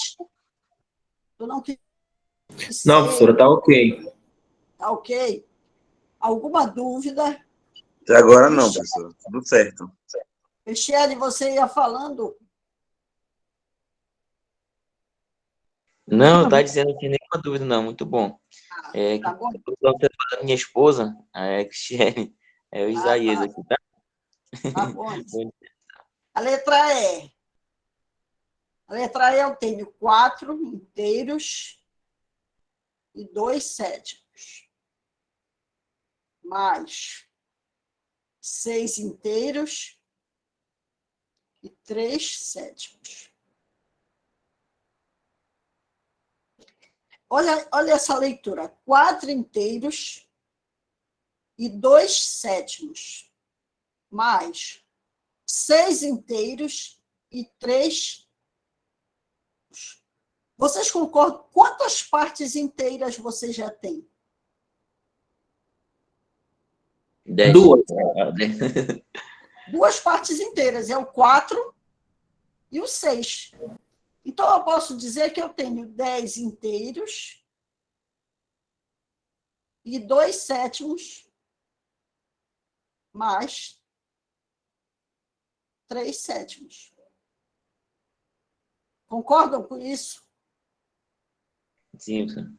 Speaker 1: Tu não quiseste...
Speaker 6: Não, professora, tá ok.
Speaker 1: Tá ok? Alguma dúvida?
Speaker 7: Até agora não, professor. Tudo certo.
Speaker 1: Michele, você ia falando?
Speaker 6: Não, tá dizendo que nenhuma dúvida, não. Muito bom.
Speaker 1: Tá bom?
Speaker 6: Eu tô observando a minha esposa, a Cristiane, o Isaías
Speaker 1: tá.
Speaker 6: aqui, tá?
Speaker 1: Tá bom.
Speaker 6: Bom.
Speaker 1: A letra E. A letra E eu tenho 4 inteiros e 2 sétimos. Mais 6 inteiros e 3 sétimos. Olha essa leitura. 4 inteiros e 2 sétimos. Mais 6 inteiros e 3. Vocês concordam? Quantas partes inteiras vocês já têm?
Speaker 6: 10.
Speaker 7: 2.
Speaker 1: 2 partes inteiras. É o 4 e o 6. Então, eu posso dizer que eu tenho 10 inteiros e 2 sétimos mais 3 sétimos. Concordam com isso?
Speaker 6: Sim, professor.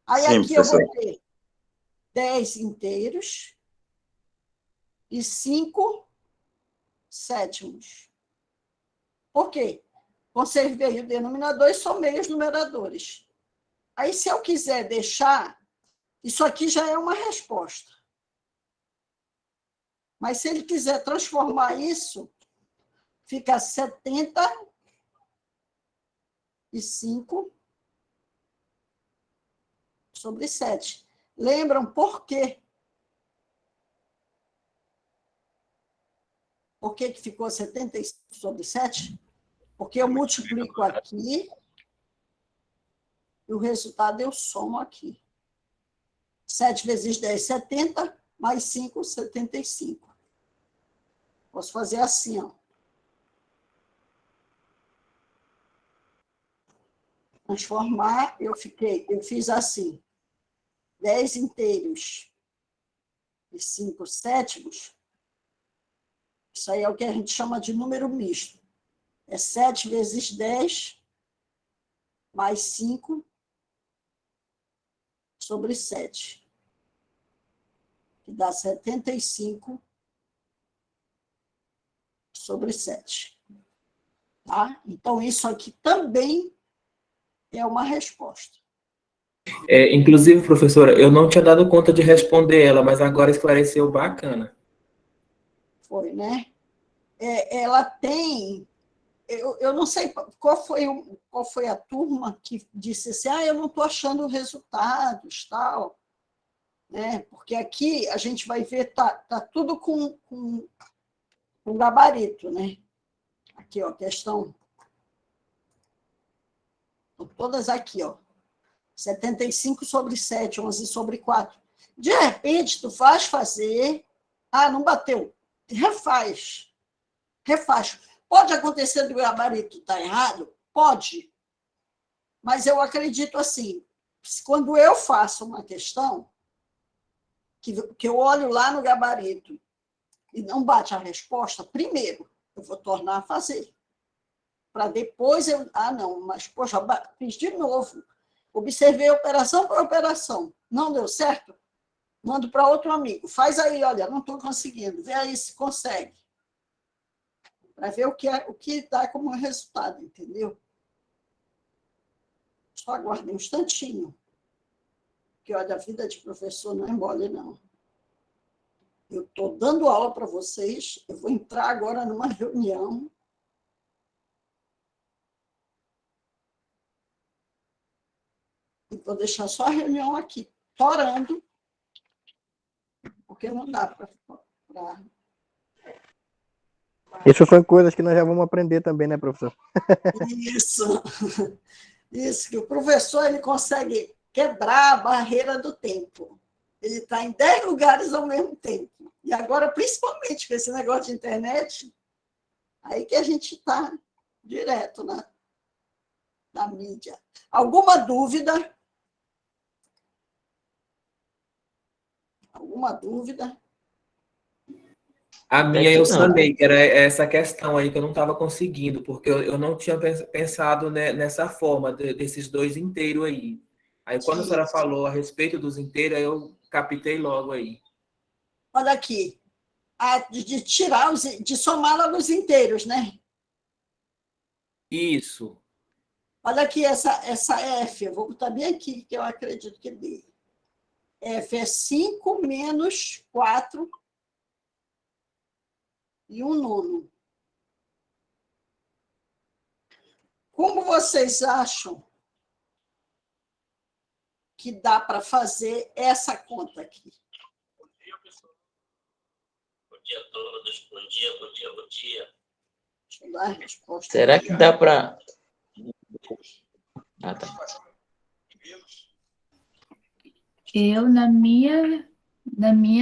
Speaker 1: Aí
Speaker 7: Sim,
Speaker 1: aqui eu vou
Speaker 7: professor.
Speaker 1: ter 10 inteiros e 5 sétimos. Por quê? Conservei o denominador e somei os numeradores. Aí, se eu quiser deixar, isso aqui já é uma resposta. Mas se ele quiser transformar isso, fica 75 sobre 7. Lembram por quê? Por que ficou 75 sobre 7? Porque eu multiplico aqui e o resultado eu somo aqui. 7 vezes 10, 70, mais 5, 75. Posso fazer assim, ó. Transformar, eu fiz assim. 10 inteiros e 5 sétimos. Isso aí é o que a gente chama de número misto. É 7 vezes 10 mais 5 sobre 7, que dá 75 sobre 7. Tá? Então, isso aqui também é uma resposta.
Speaker 8: Inclusive, professora, eu não tinha dado conta de responder ela, mas agora esclareceu bacana.
Speaker 1: Foi, né? Ela tem... Eu não sei qual foi a turma que disse assim, eu não estou achando resultados, tal, né? Porque aqui a gente vai ver, tá tudo com gabarito, né? Aqui, ó, questão. Todas aqui, ó. 75 sobre 7, 11 sobre 4. De repente, tu faz fazer... não bateu. Refaz. Pode acontecer do gabarito estar errado? Pode. Mas eu acredito assim, quando eu faço uma questão, que eu olho lá no gabarito e não bate a resposta, primeiro, eu vou tornar a fazer. Para depois eu... não, mas, poxa, fiz de novo. Observei operação por operação. Não deu certo? Mando para outro amigo. Faz aí, olha, não estou conseguindo. Vê aí se consegue. Para ver o que dá como resultado, entendeu? Só aguarde um instantinho. Porque, olha, a vida de professor não é mole, não. Eu estou dando aula para vocês, eu vou entrar agora numa reunião. E vou deixar só a reunião aqui, torando, porque não dá para...
Speaker 4: Isso são coisas que nós já vamos aprender também, né, professor?
Speaker 1: Isso, que o professor ele consegue quebrar a barreira do tempo. Ele está em 10 lugares ao mesmo tempo. E agora, principalmente com esse negócio de internet, aí que a gente está direto na mídia. Alguma dúvida? Alguma dúvida?
Speaker 8: A minha
Speaker 6: que
Speaker 8: eu
Speaker 6: não.
Speaker 8: sanei, que era essa questão aí que eu não estava conseguindo, porque eu não tinha pensado nessa forma, desses dois inteiros aí. Aí quando a senhora falou a respeito dos inteiros, aí eu captei logo aí.
Speaker 1: Olha aqui, de tirar, de somar logo os inteiros, né?
Speaker 8: Isso.
Speaker 1: Olha aqui essa F, eu vou botar bem aqui, que eu acredito que dê. F é 5 menos 4 e 1 nono. Como vocês acham que dá para fazer essa conta aqui?
Speaker 9: Bom dia, pessoal. Bom dia a todos. Bom dia, bom dia, bom dia.
Speaker 1: Deixa eu dar a resposta.
Speaker 6: Será que dá para... tá.
Speaker 2: Eu, na minha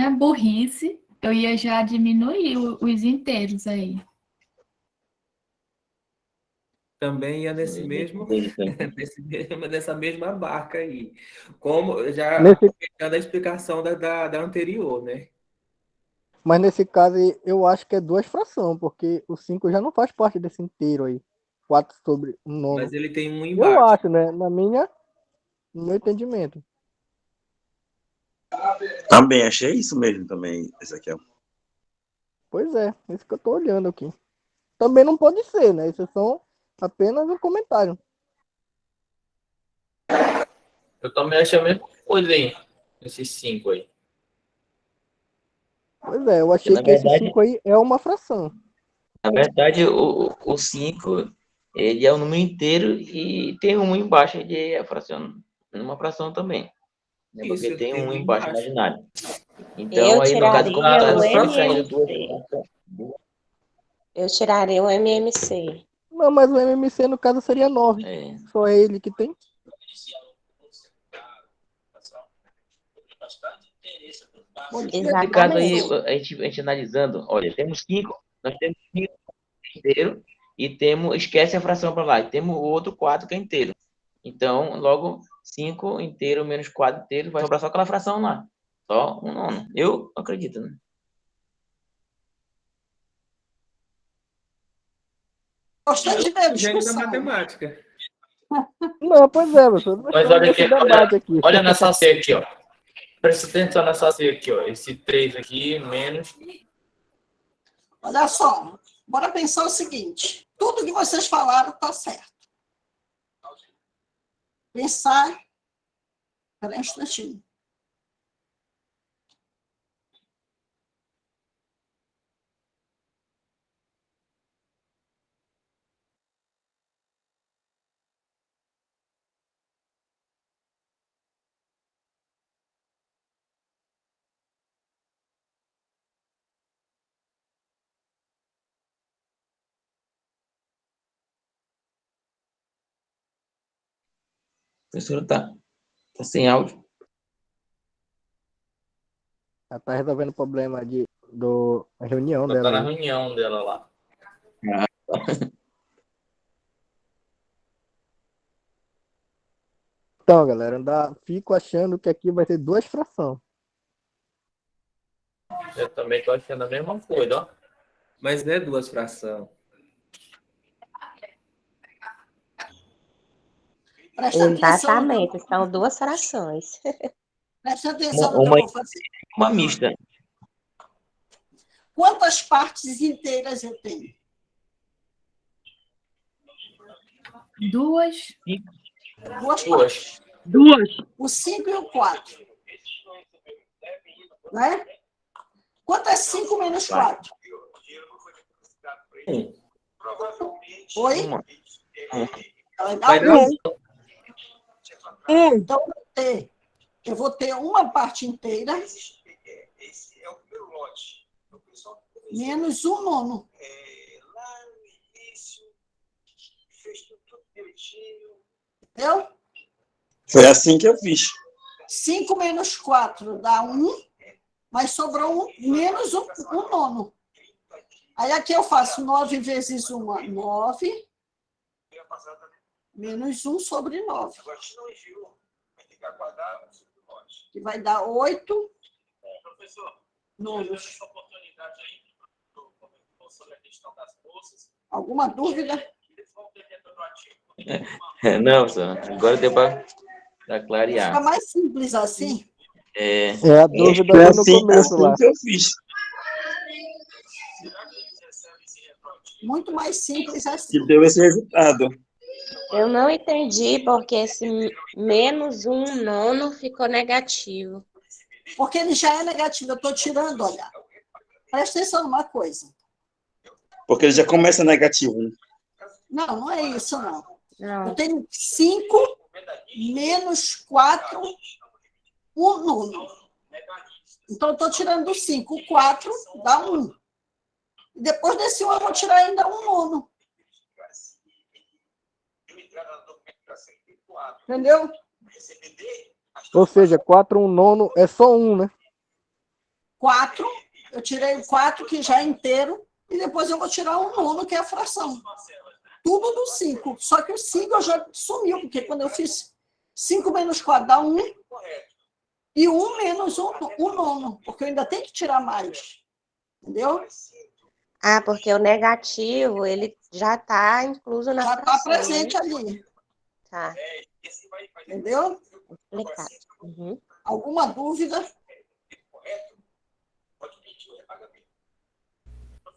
Speaker 2: burrice, eu ia já diminuir os inteiros aí.
Speaker 8: Também ia nessa mesma barca aí. Como já pegando a explicação da anterior, né?
Speaker 4: Mas nesse caso aí, eu acho que é 2 frações, porque o 5 já não faz parte desse inteiro aí. 4 sobre 1 nono.
Speaker 8: Mas ele tem um
Speaker 4: Eu
Speaker 8: embaixo.
Speaker 4: acho, né? No meu entendimento.
Speaker 7: Também achei isso mesmo também, Ezequiel.
Speaker 4: Pois é, isso que eu tô olhando aqui. Também não pode ser, né? Isso são apenas um comentário.
Speaker 10: Eu também achei a mesma coisa aí, esses 5 aí.
Speaker 4: Pois é, eu achei
Speaker 6: Na
Speaker 4: que esse
Speaker 6: verdade,
Speaker 4: 5 aí é uma fração.
Speaker 6: na verdade o 5 ele é o número inteiro e tem um embaixo, ele é uma fração também. Né?
Speaker 8: Isso,
Speaker 6: Porque
Speaker 8: ele
Speaker 6: tem
Speaker 8: tem
Speaker 6: um
Speaker 8: um
Speaker 6: embaixo
Speaker 8: embaixo.
Speaker 6: imaginário. Então,
Speaker 5: Eu
Speaker 6: aí, no caso, quando
Speaker 5: tiraria o
Speaker 6: fica saindo
Speaker 5: MMC. Eu tiraria o MMC.
Speaker 4: Não, mas o MMC no caso seria 9.
Speaker 6: É,
Speaker 4: Só é ele que tem.
Speaker 6: nesse caso aí,
Speaker 5: Exatamente.
Speaker 6: a gente analisando, olha, temos 5, nós temos 5 inteiro e temos, esquece a fração para lá, e temos o outro 4 que é inteiro. Então, logo, 5 inteiro menos 4 inteiro, vai sobrar só aquela fração lá. Só um nono. Eu acredito, né?
Speaker 1: Gostei de ver a
Speaker 8: O gênio da
Speaker 1: discussão.
Speaker 8: matemática.
Speaker 4: Não, pois é, professor. Nós
Speaker 10: Mas
Speaker 4: estamos
Speaker 10: olha
Speaker 4: nesse
Speaker 10: aqui,
Speaker 4: debate aqui.
Speaker 10: olha nessa C aqui, ó. Presta atenção nessa C aqui, ó. Esse 3 aqui, menos.
Speaker 1: Olha só, bora pensar o seguinte: tudo que vocês falaram está certo. Pensar. Espera aí um instantinho.
Speaker 6: A professora tá sem áudio.
Speaker 4: Ela tá resolvendo o problema da reunião
Speaker 10: Tá
Speaker 4: dela
Speaker 10: na
Speaker 4: aí.
Speaker 10: reunião dela lá.
Speaker 4: Então, galera, fico achando que aqui vai ter 2 frações.
Speaker 10: Eu também tô achando a mesma coisa, ó.
Speaker 8: Mas não é 2 frações.
Speaker 1: Presta atenção no que eu
Speaker 5: Exatamente.
Speaker 1: vou
Speaker 5: São
Speaker 1: fazer.
Speaker 5: 2 frações.
Speaker 1: Presta atenção no que eu vou fazer.
Speaker 6: Uma mista.
Speaker 1: Quantas partes inteiras eu tenho?
Speaker 2: 2.
Speaker 1: 2 partes.
Speaker 10: 2.
Speaker 1: O 5 e o 4. Né? Quanto é 5 menos 4?
Speaker 10: 1.
Speaker 1: Oi?
Speaker 6: Uma.
Speaker 1: Vai
Speaker 8: Vai
Speaker 1: dar
Speaker 8: dar
Speaker 1: 1.
Speaker 8: 1.
Speaker 1: Então, eu vou ter uma parte inteira menos 1 nono. Entendeu?
Speaker 7: Foi assim que eu fiz.
Speaker 1: 5 menos 4 dá 1, mas sobrou menos 1 nono. Aí aqui eu faço 9 vezes 1, 9, menos 1 sobre 9. Que vai dar 8 nonos. Alguma dúvida?
Speaker 6: Não, professor, agora deu para clarear.
Speaker 1: Fica mais simples assim.
Speaker 6: É,
Speaker 4: É a dúvida
Speaker 7: Foi
Speaker 4: ali no começo lá.
Speaker 7: assim que eu fiz.
Speaker 1: Muito mais simples assim.
Speaker 7: Que deu esse resultado.
Speaker 5: Eu não entendi porque esse menos 1 nono ficou negativo.
Speaker 1: Porque ele já é negativo. Eu estou tirando, olha. Presta atenção numa coisa.
Speaker 7: Porque ele já começa negativo. Né?
Speaker 1: Não, não é isso, não.
Speaker 5: Não.
Speaker 1: Eu tenho 5 menos 4, 1 nono. Então, eu estou tirando do 5. O 4 dá 1. E depois desse 1, eu vou tirar ainda 1 nono. Entendeu?
Speaker 4: Ou seja, 4, 1 nono é só 1, né?
Speaker 1: 4, eu tirei o 4, que já é inteiro, e depois eu vou tirar 1 nono, que é a fração. Tudo do 5. Só que o 5 eu já sumiu, porque quando eu fiz 5 menos 4 dá 1, e 1 menos 1 nono, porque eu ainda tenho que tirar mais. Entendeu?
Speaker 5: Ah, porque o negativo, ele já está incluso na
Speaker 1: Já está
Speaker 5: fração,
Speaker 1: presente
Speaker 5: né?
Speaker 1: ali.
Speaker 5: Tá,
Speaker 1: Entendeu?
Speaker 5: explicado. Uhum.
Speaker 1: Alguma dúvida?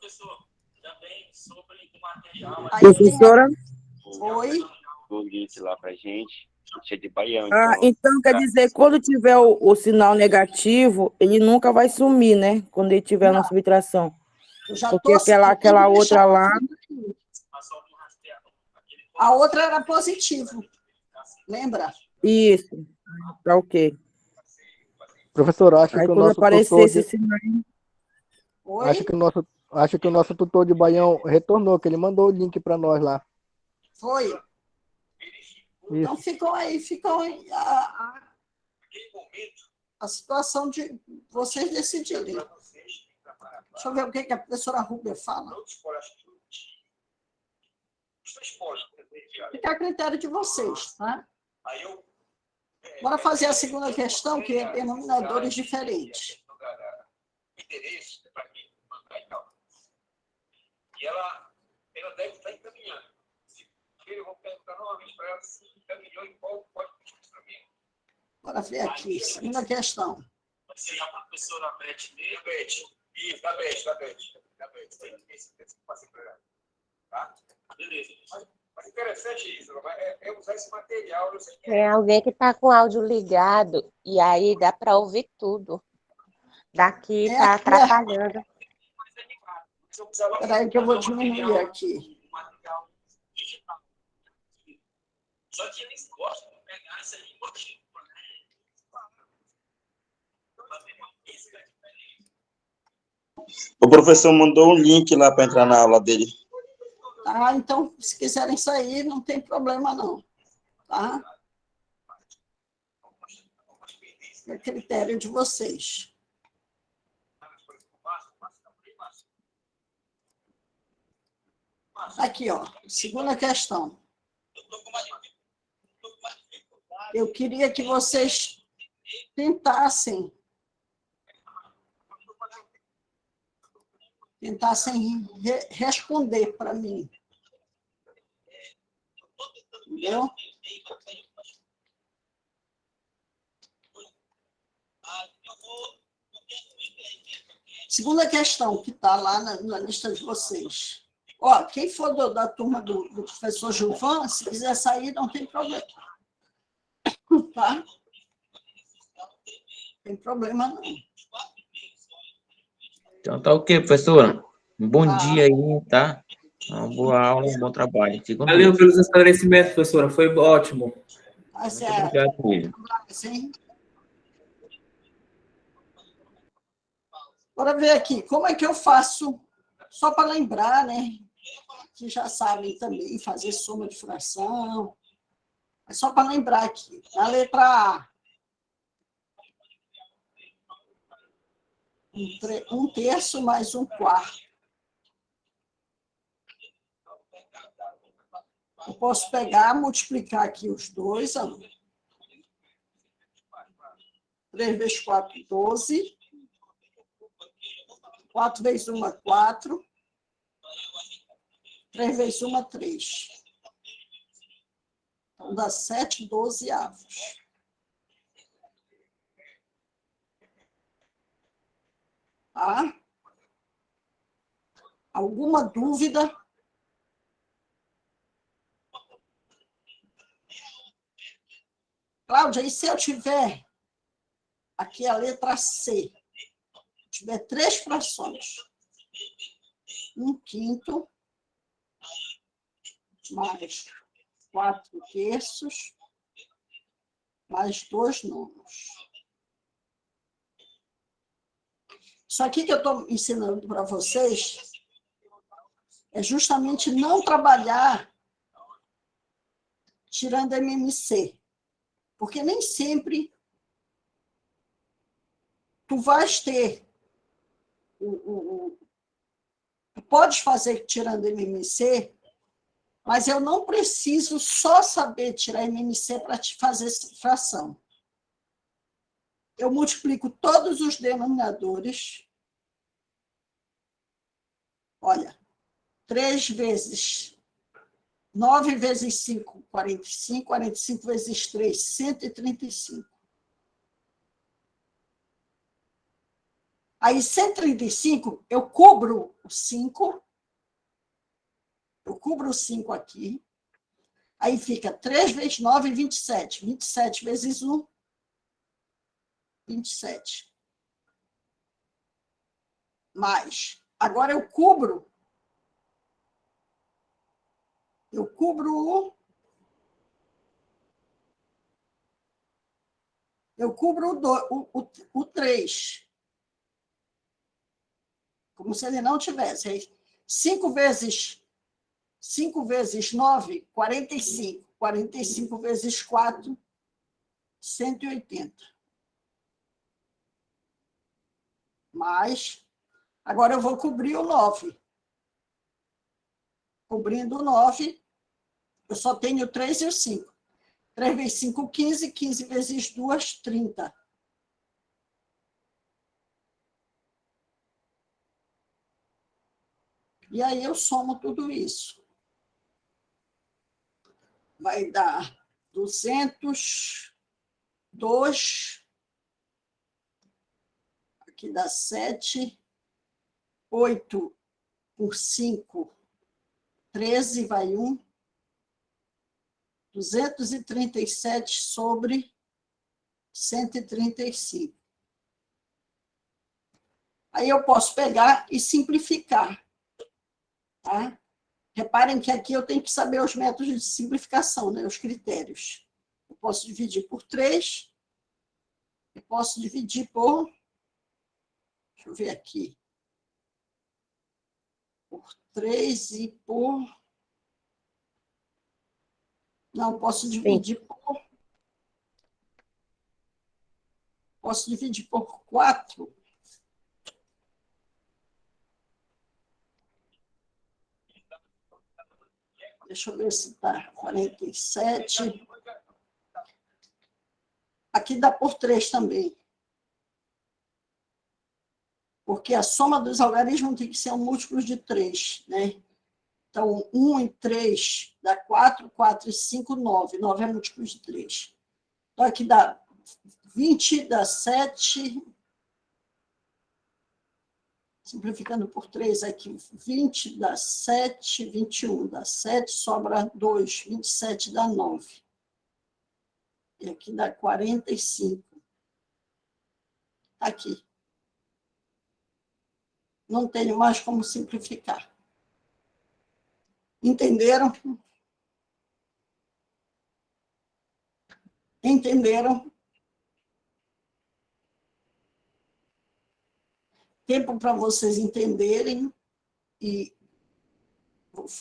Speaker 9: professor, também sobre o material.
Speaker 1: Aí
Speaker 11: Professora?
Speaker 1: Oi?
Speaker 12: O link lá pra gente, cheio de baião.
Speaker 11: Então quer dizer, quando tiver o sinal negativo, ele nunca vai sumir, né? Quando ele tiver na subtração.
Speaker 1: Eu já
Speaker 11: Porque aquela outra lá...
Speaker 1: A outra era positivo. Lembra?
Speaker 11: Isso. Tá ok.
Speaker 4: Professor, acho
Speaker 11: Aí
Speaker 4: que o
Speaker 11: quando
Speaker 4: nosso
Speaker 11: aparecer
Speaker 4: tutor
Speaker 11: esse
Speaker 4: de...
Speaker 11: sinal...
Speaker 1: Oi?
Speaker 4: Acho que o nosso tutor de Baião retornou, que ele mandou o link para nós lá.
Speaker 1: Foi?
Speaker 4: Isso.
Speaker 1: Então ficam aí a situação de vocês decidirem. Deixa eu ver o que a professora Rubia fala. Fica a critério de vocês, tá? Bora fazer a segunda questão, que é denominadores diferentes.
Speaker 9: E ela deve estar encaminhando. Eu vou perguntar novamente para ela se encaminhou e qual pode pedir para mim.
Speaker 1: Bora ver aqui, segunda questão.
Speaker 9: Vai ser a professora Beth mesmo? Isso, da Beth. Tem que passar para ela. Tá? Beleza. Mas interessante isso, é usar esse material.
Speaker 5: Tem alguém que está com o áudio ligado e aí dá para ouvir tudo. Daqui está atrapalhando.
Speaker 1: Espera aí que eu vou diminuir aqui.
Speaker 9: Só que eles gostam de pegar essa língua tipo,
Speaker 7: O professor mandou um link lá para entrar na aula dele.
Speaker 1: Tá? Então, se quiserem sair, não tem problema, não. Tá? É critério de vocês. Aqui, ó, segunda questão. Eu queria que vocês tentassem responder para mim. Entendeu? Segunda questão, que está lá na lista de vocês. Ó, quem for da turma do professor Gilvan, se quiser sair, não tem problema. Tá? Não tem problema, não.
Speaker 6: Então tá ok, professora. Um bom dia aí, tá? Uma boa aula, um bom trabalho.
Speaker 8: Valeu pelos esclarecimentos, professora. Foi ótimo.
Speaker 1: Tá certo.
Speaker 6: Obrigado mesmo.
Speaker 1: Sim. Bora ver aqui, como é que eu faço, só para lembrar, né? Que já sabem também fazer soma de fração. É só para lembrar aqui. Na letra A, 1/3 mais 1/4. Eu posso pegar, multiplicar aqui os dois. 3 vezes 4, 12. 4 vezes 1, 4. 3 vezes 1, 3. Então, dá 7/12. Tá? Alguma dúvida? Cláudia, e se eu tiver aqui a letra C? Tiver 3 frações. 1/5 mais 4/3 mais 2/9. Isso aqui que eu estou ensinando para vocês é justamente não trabalhar tirando MMC, porque nem sempre tu vais ter podes fazer tirando MMC, mas eu não preciso só saber tirar MMC para te fazer fração. Eu multiplico todos os denominadores. Olha, 3 vezes 9 vezes 5, 45. 45 vezes 3, 135. Aí, 135, eu cubro o 5. Eu cubro o 5 aqui. Aí fica 3 vezes 9, 27. 27 vezes 1, 27. Mais. Agora eu cubro o 3. Como se ele não tivesse. Aí, 5 vezes 9, 45. 45 vezes 4, 180. Mais. Agora eu vou cobrir o 9. Cobrindo o 9, eu só tenho o 3 e o 5. 3 vezes 5, 15. 15 vezes 2, 30. E aí eu somo tudo isso. Vai dar 202. Aqui dá 7. 8 por 5, 13, vai 1. 237 sobre 135. Aí eu posso pegar e simplificar. Tá? Reparem que aqui eu tenho que saber os métodos de simplificação, né? Os critérios. Eu posso dividir por 3. Eu posso dividir por... Deixa eu ver aqui. Por 3 e por... Não, posso dividir por... Posso dividir por 4. Deixa eu ver se está 47. Aqui dá por 3 também. Porque a soma dos algarismos tem que ser um múltiplo de 3, né? Então, 1 e 3 dá 4, 4 e 5, 9. 9 é múltiplo de 3. Então, aqui dá 20, dá 7. Simplificando por 3 aqui, 20 dá 7, 21 dá 7, sobra 2, 27 dá 9. E aqui dá 45. Aqui. Não tenho mais como simplificar. Entenderam? Entenderam? Tempo para vocês entenderem e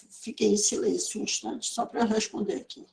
Speaker 1: fiquem em silêncio um instante, só para eu responder aqui.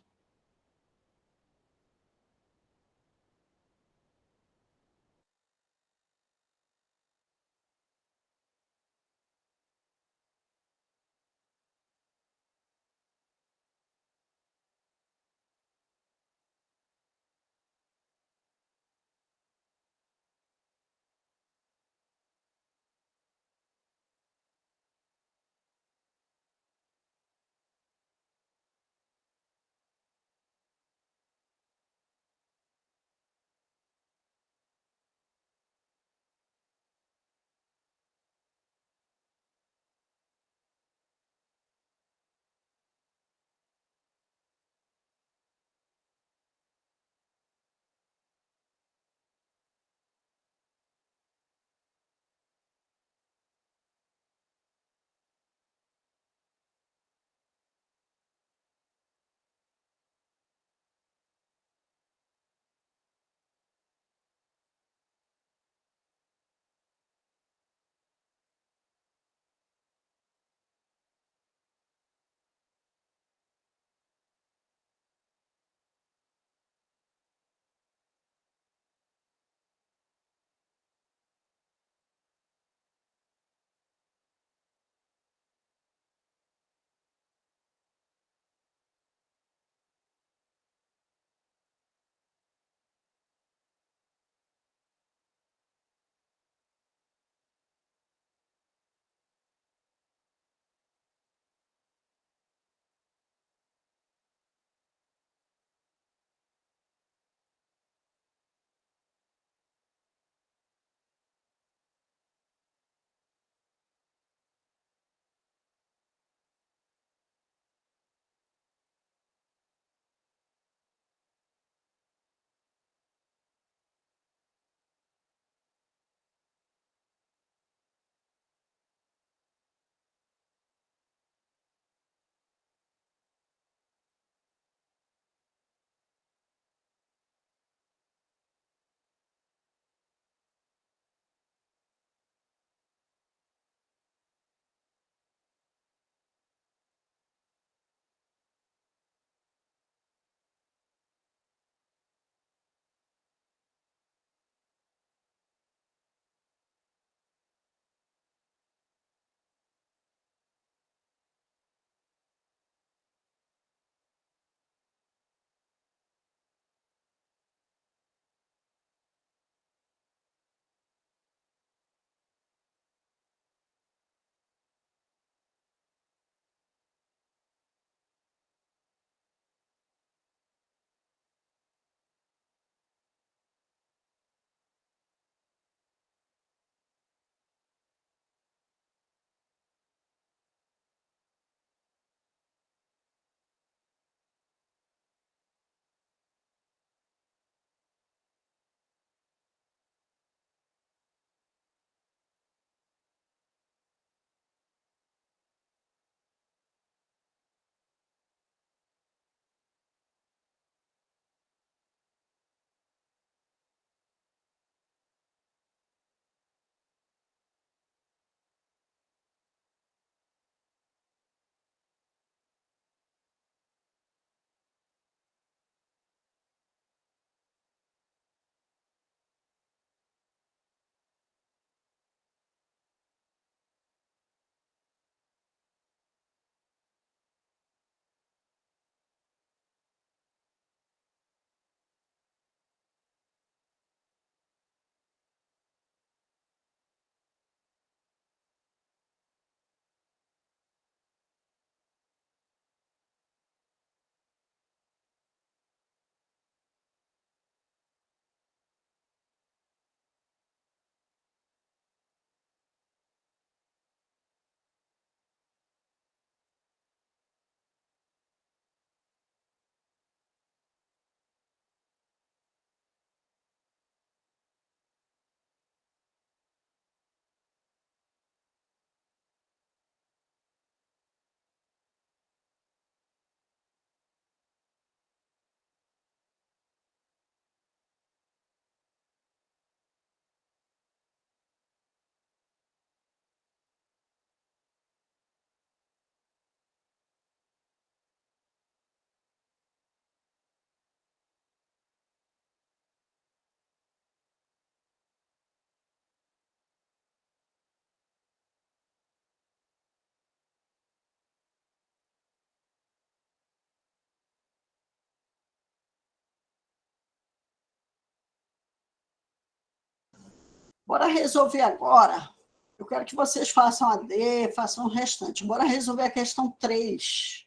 Speaker 1: Bora resolver agora. Eu quero que vocês façam a D, façam o restante. Bora resolver a questão 3,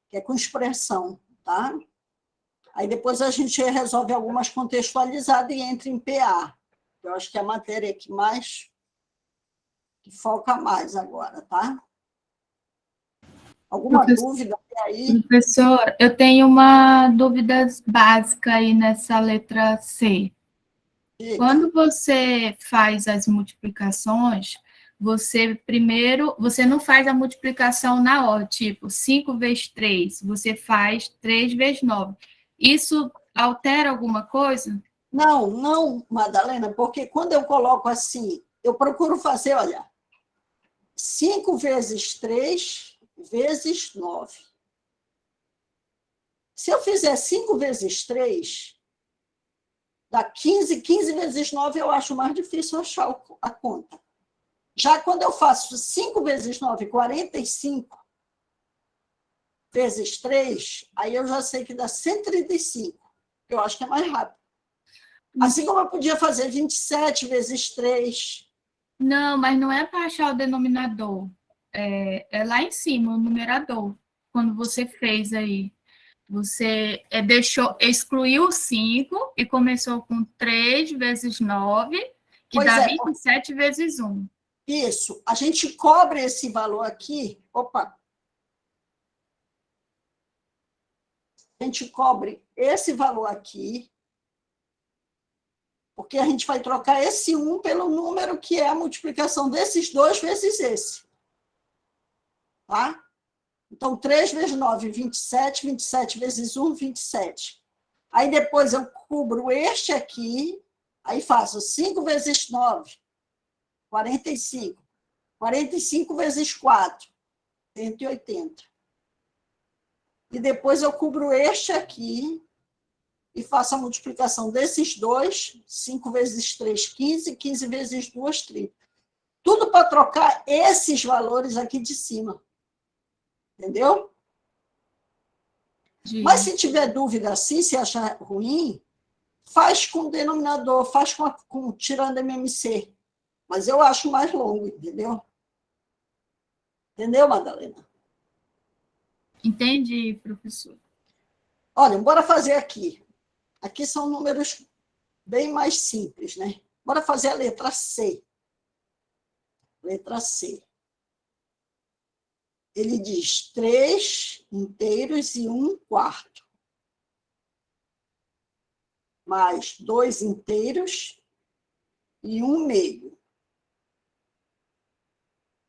Speaker 1: que é com expressão, tá? Aí depois a gente resolve algumas contextualizadas e entra em PA. Eu acho que é a matéria que foca mais agora, tá? Alguma dúvida aí?
Speaker 2: Professor, eu tenho uma dúvida básica aí nessa letra C. Quando você faz as multiplicações, você não faz a multiplicação na hora, tipo 5 vezes 3, você faz 3 vezes 9. Isso altera alguma coisa?
Speaker 1: Não, Madalena, porque quando eu coloco assim, eu procuro fazer, olha, 5 vezes 3 vezes 9. Se eu fizer 5 vezes 3, dá 15, 15 vezes 9 eu acho mais difícil achar a conta. Já quando eu faço 5 vezes 9, 45 vezes 3, aí eu já sei que dá 135. Eu acho que é mais rápido. Assim como eu podia fazer 27 vezes 3.
Speaker 2: Não, mas não é para achar o denominador. É lá em cima, o numerador. Quando você fez aí. Você excluiu 5 e começou com 3 vezes 9, que dá 27 vezes 1.
Speaker 1: Isso. A gente cobre esse valor aqui. Opa! A gente cobre esse valor aqui, porque a gente vai trocar esse 1 pelo número que é a multiplicação desses 2 vezes esse. Tá? Então, 3 vezes 9, 27. 27 vezes 1, 27. Aí, depois, eu cubro este aqui, aí faço 5 vezes 9, 45. 45 vezes 4, 180. E depois eu cubro este aqui e faço a multiplicação desses dois, 5 vezes 3, 15, 15 vezes 2, 30. Tudo para trocar esses valores aqui de cima. Entendeu?
Speaker 2: Sim.
Speaker 1: Mas se tiver dúvida assim, se achar ruim, faz com o denominador, faz com tirando MMC. Mas eu acho mais longo, entendeu? Entendeu, Madalena?
Speaker 2: Entendi, professor.
Speaker 1: Olha, bora fazer aqui. Aqui são números bem mais simples, né? Bora fazer a letra C. Letra C. Ele diz 3 inteiros e 1 quarto. Mais 2 inteiros e 1 meio.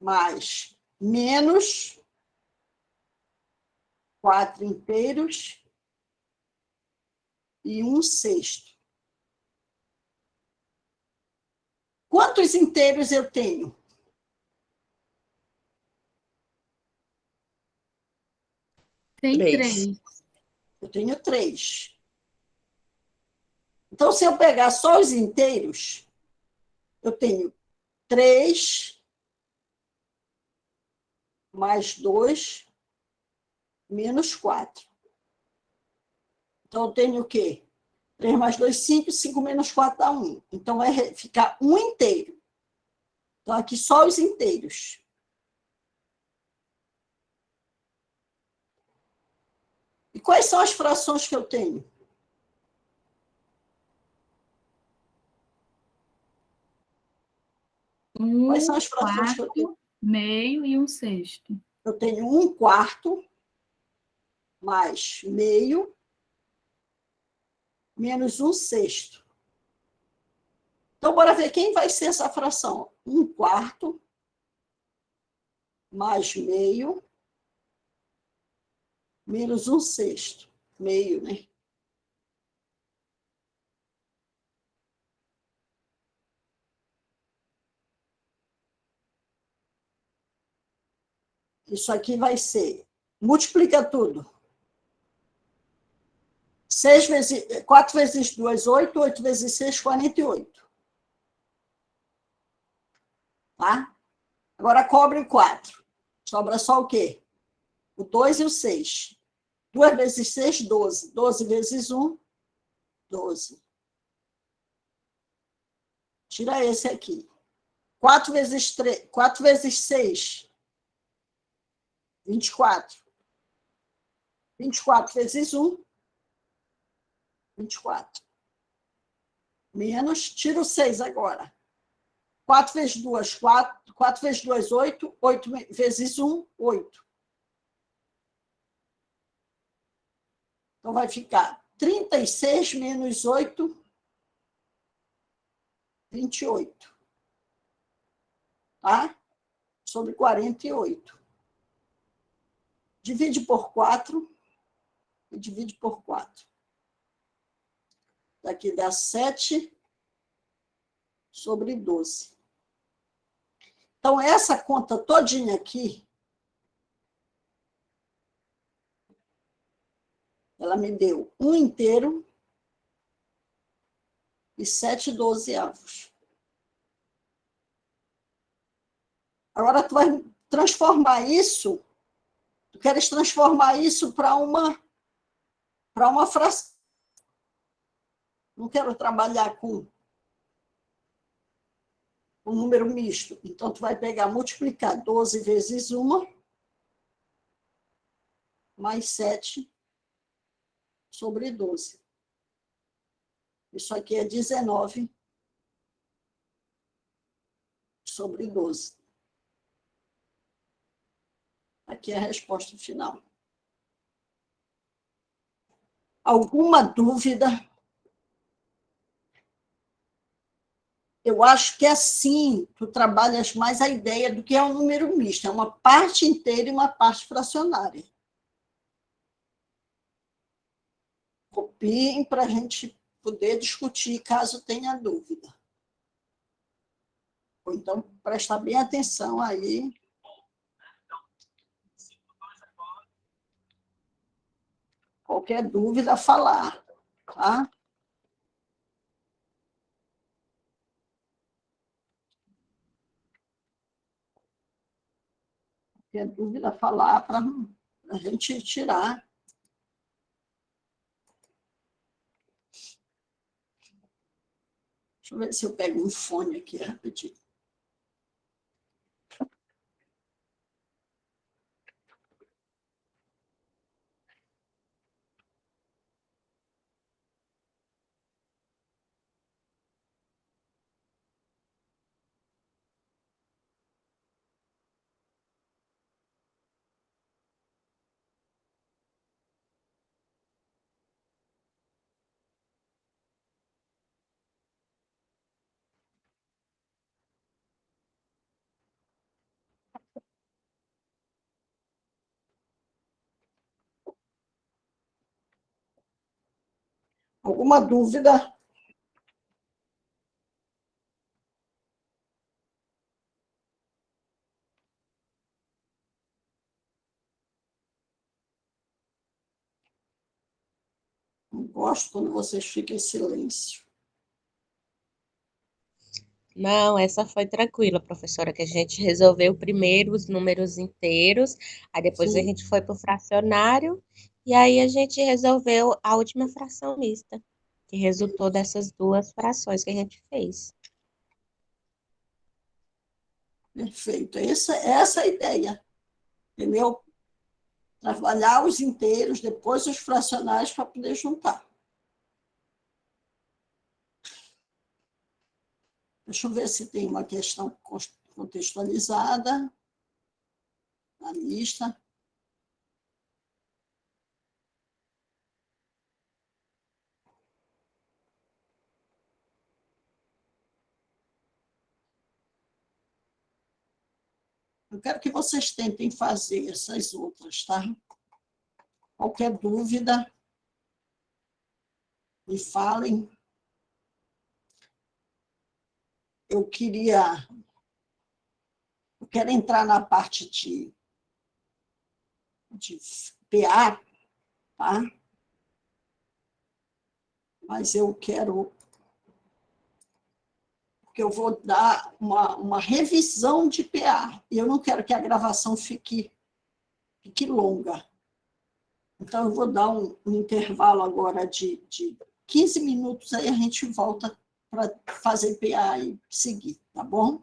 Speaker 1: Mais menos 4 inteiros e 1 sexto. Quantos inteiros eu tenho?
Speaker 2: Tem 3.
Speaker 1: Eu tenho 3. Então, se eu pegar só os inteiros, eu tenho 3 mais 2 menos 4. Então, eu tenho o quê? 3 mais 2, 5. 5 menos 4 dá 1. Então, vai ficar 1 inteiro. Então, aqui só os inteiros. E quais são as frações que eu tenho? Quais são as frações que eu tenho?
Speaker 2: Meio e 1 sexto.
Speaker 1: Eu tenho 1 quarto mais meio menos 1 sexto. Então, bora ver quem vai ser essa fração. 1 quarto mais meio menos 1 sexto. Meio, né? Isso aqui vai ser... Multiplica tudo. 4 vezes 2, 8. 8 vezes 6, 48. Tá? Agora, cobre o 4. Sobra só o quê? O 2 e o 6. 2 vezes 6, 12. 12 vezes 1, 12. Tira esse aqui. 4 vezes 3, 4 vezes 6, 24. 24 vezes 1, 24. Menos, tira o 6 agora. 4 vezes 2, 4. 4 vezes 2, 8. 8 vezes 1, 8. Então, vai ficar 36 menos 8, 28. Tá? Sobre 48. Divide por 4 e divide por 4. Daqui dá 7 sobre 12. Então, essa conta todinha aqui, ela me deu 1 inteiro e 7 dozeavos. Agora, tu vai transformar isso, tu queres transformar isso para uma fração. Não quero trabalhar com um número misto. Então, tu vai pegar, multiplicar 12 vezes 1, mais 7 sobre 12. Isso aqui é 19 sobre 12. Aqui é a resposta final. Alguma dúvida? Eu acho que assim tu trabalhas mais a ideia do que é um número misto. É uma parte inteira e uma parte fracionária. Copiem para a gente poder discutir, caso tenha dúvida. Ou então, prestar bem atenção aí. Qualquer dúvida, falar. Tá? Qualquer dúvida, falar para a gente tirar. Deixa eu ver se eu pego um fone aqui rapidinho. Alguma dúvida? Não gosto quando vocês ficam em silêncio.
Speaker 5: Não, essa foi tranquila, professora, que a gente resolveu primeiro os números inteiros, aí depois a
Speaker 1: Sim.
Speaker 5: gente foi para o fracionário, e aí a gente resolveu a última fração mista, que resultou dessas duas frações que a gente fez.
Speaker 1: Perfeito. Essa é a ideia. Entendeu? Trabalhar os inteiros, depois os fracionários para poder juntar. Deixa eu ver se tem uma questão contextualizada na lista. Eu quero que vocês tentem fazer essas outras, tá? Qualquer dúvida, me falem. Eu quero entrar na parte de PA, tá? Mas eu quero... Porque eu vou dar uma revisão de PA. E eu não quero que a gravação fique longa. Então, eu vou dar um intervalo agora de 15 minutos, aí a gente volta para fazer PA e seguir, tá bom?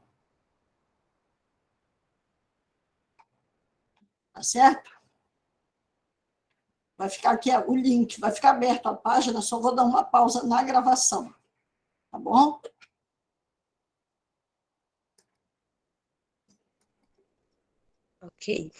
Speaker 1: Tá certo? Vai ficar aqui o link, vai ficar aberto a página, só vou dar uma pausa na gravação, tá bom?
Speaker 5: Ok.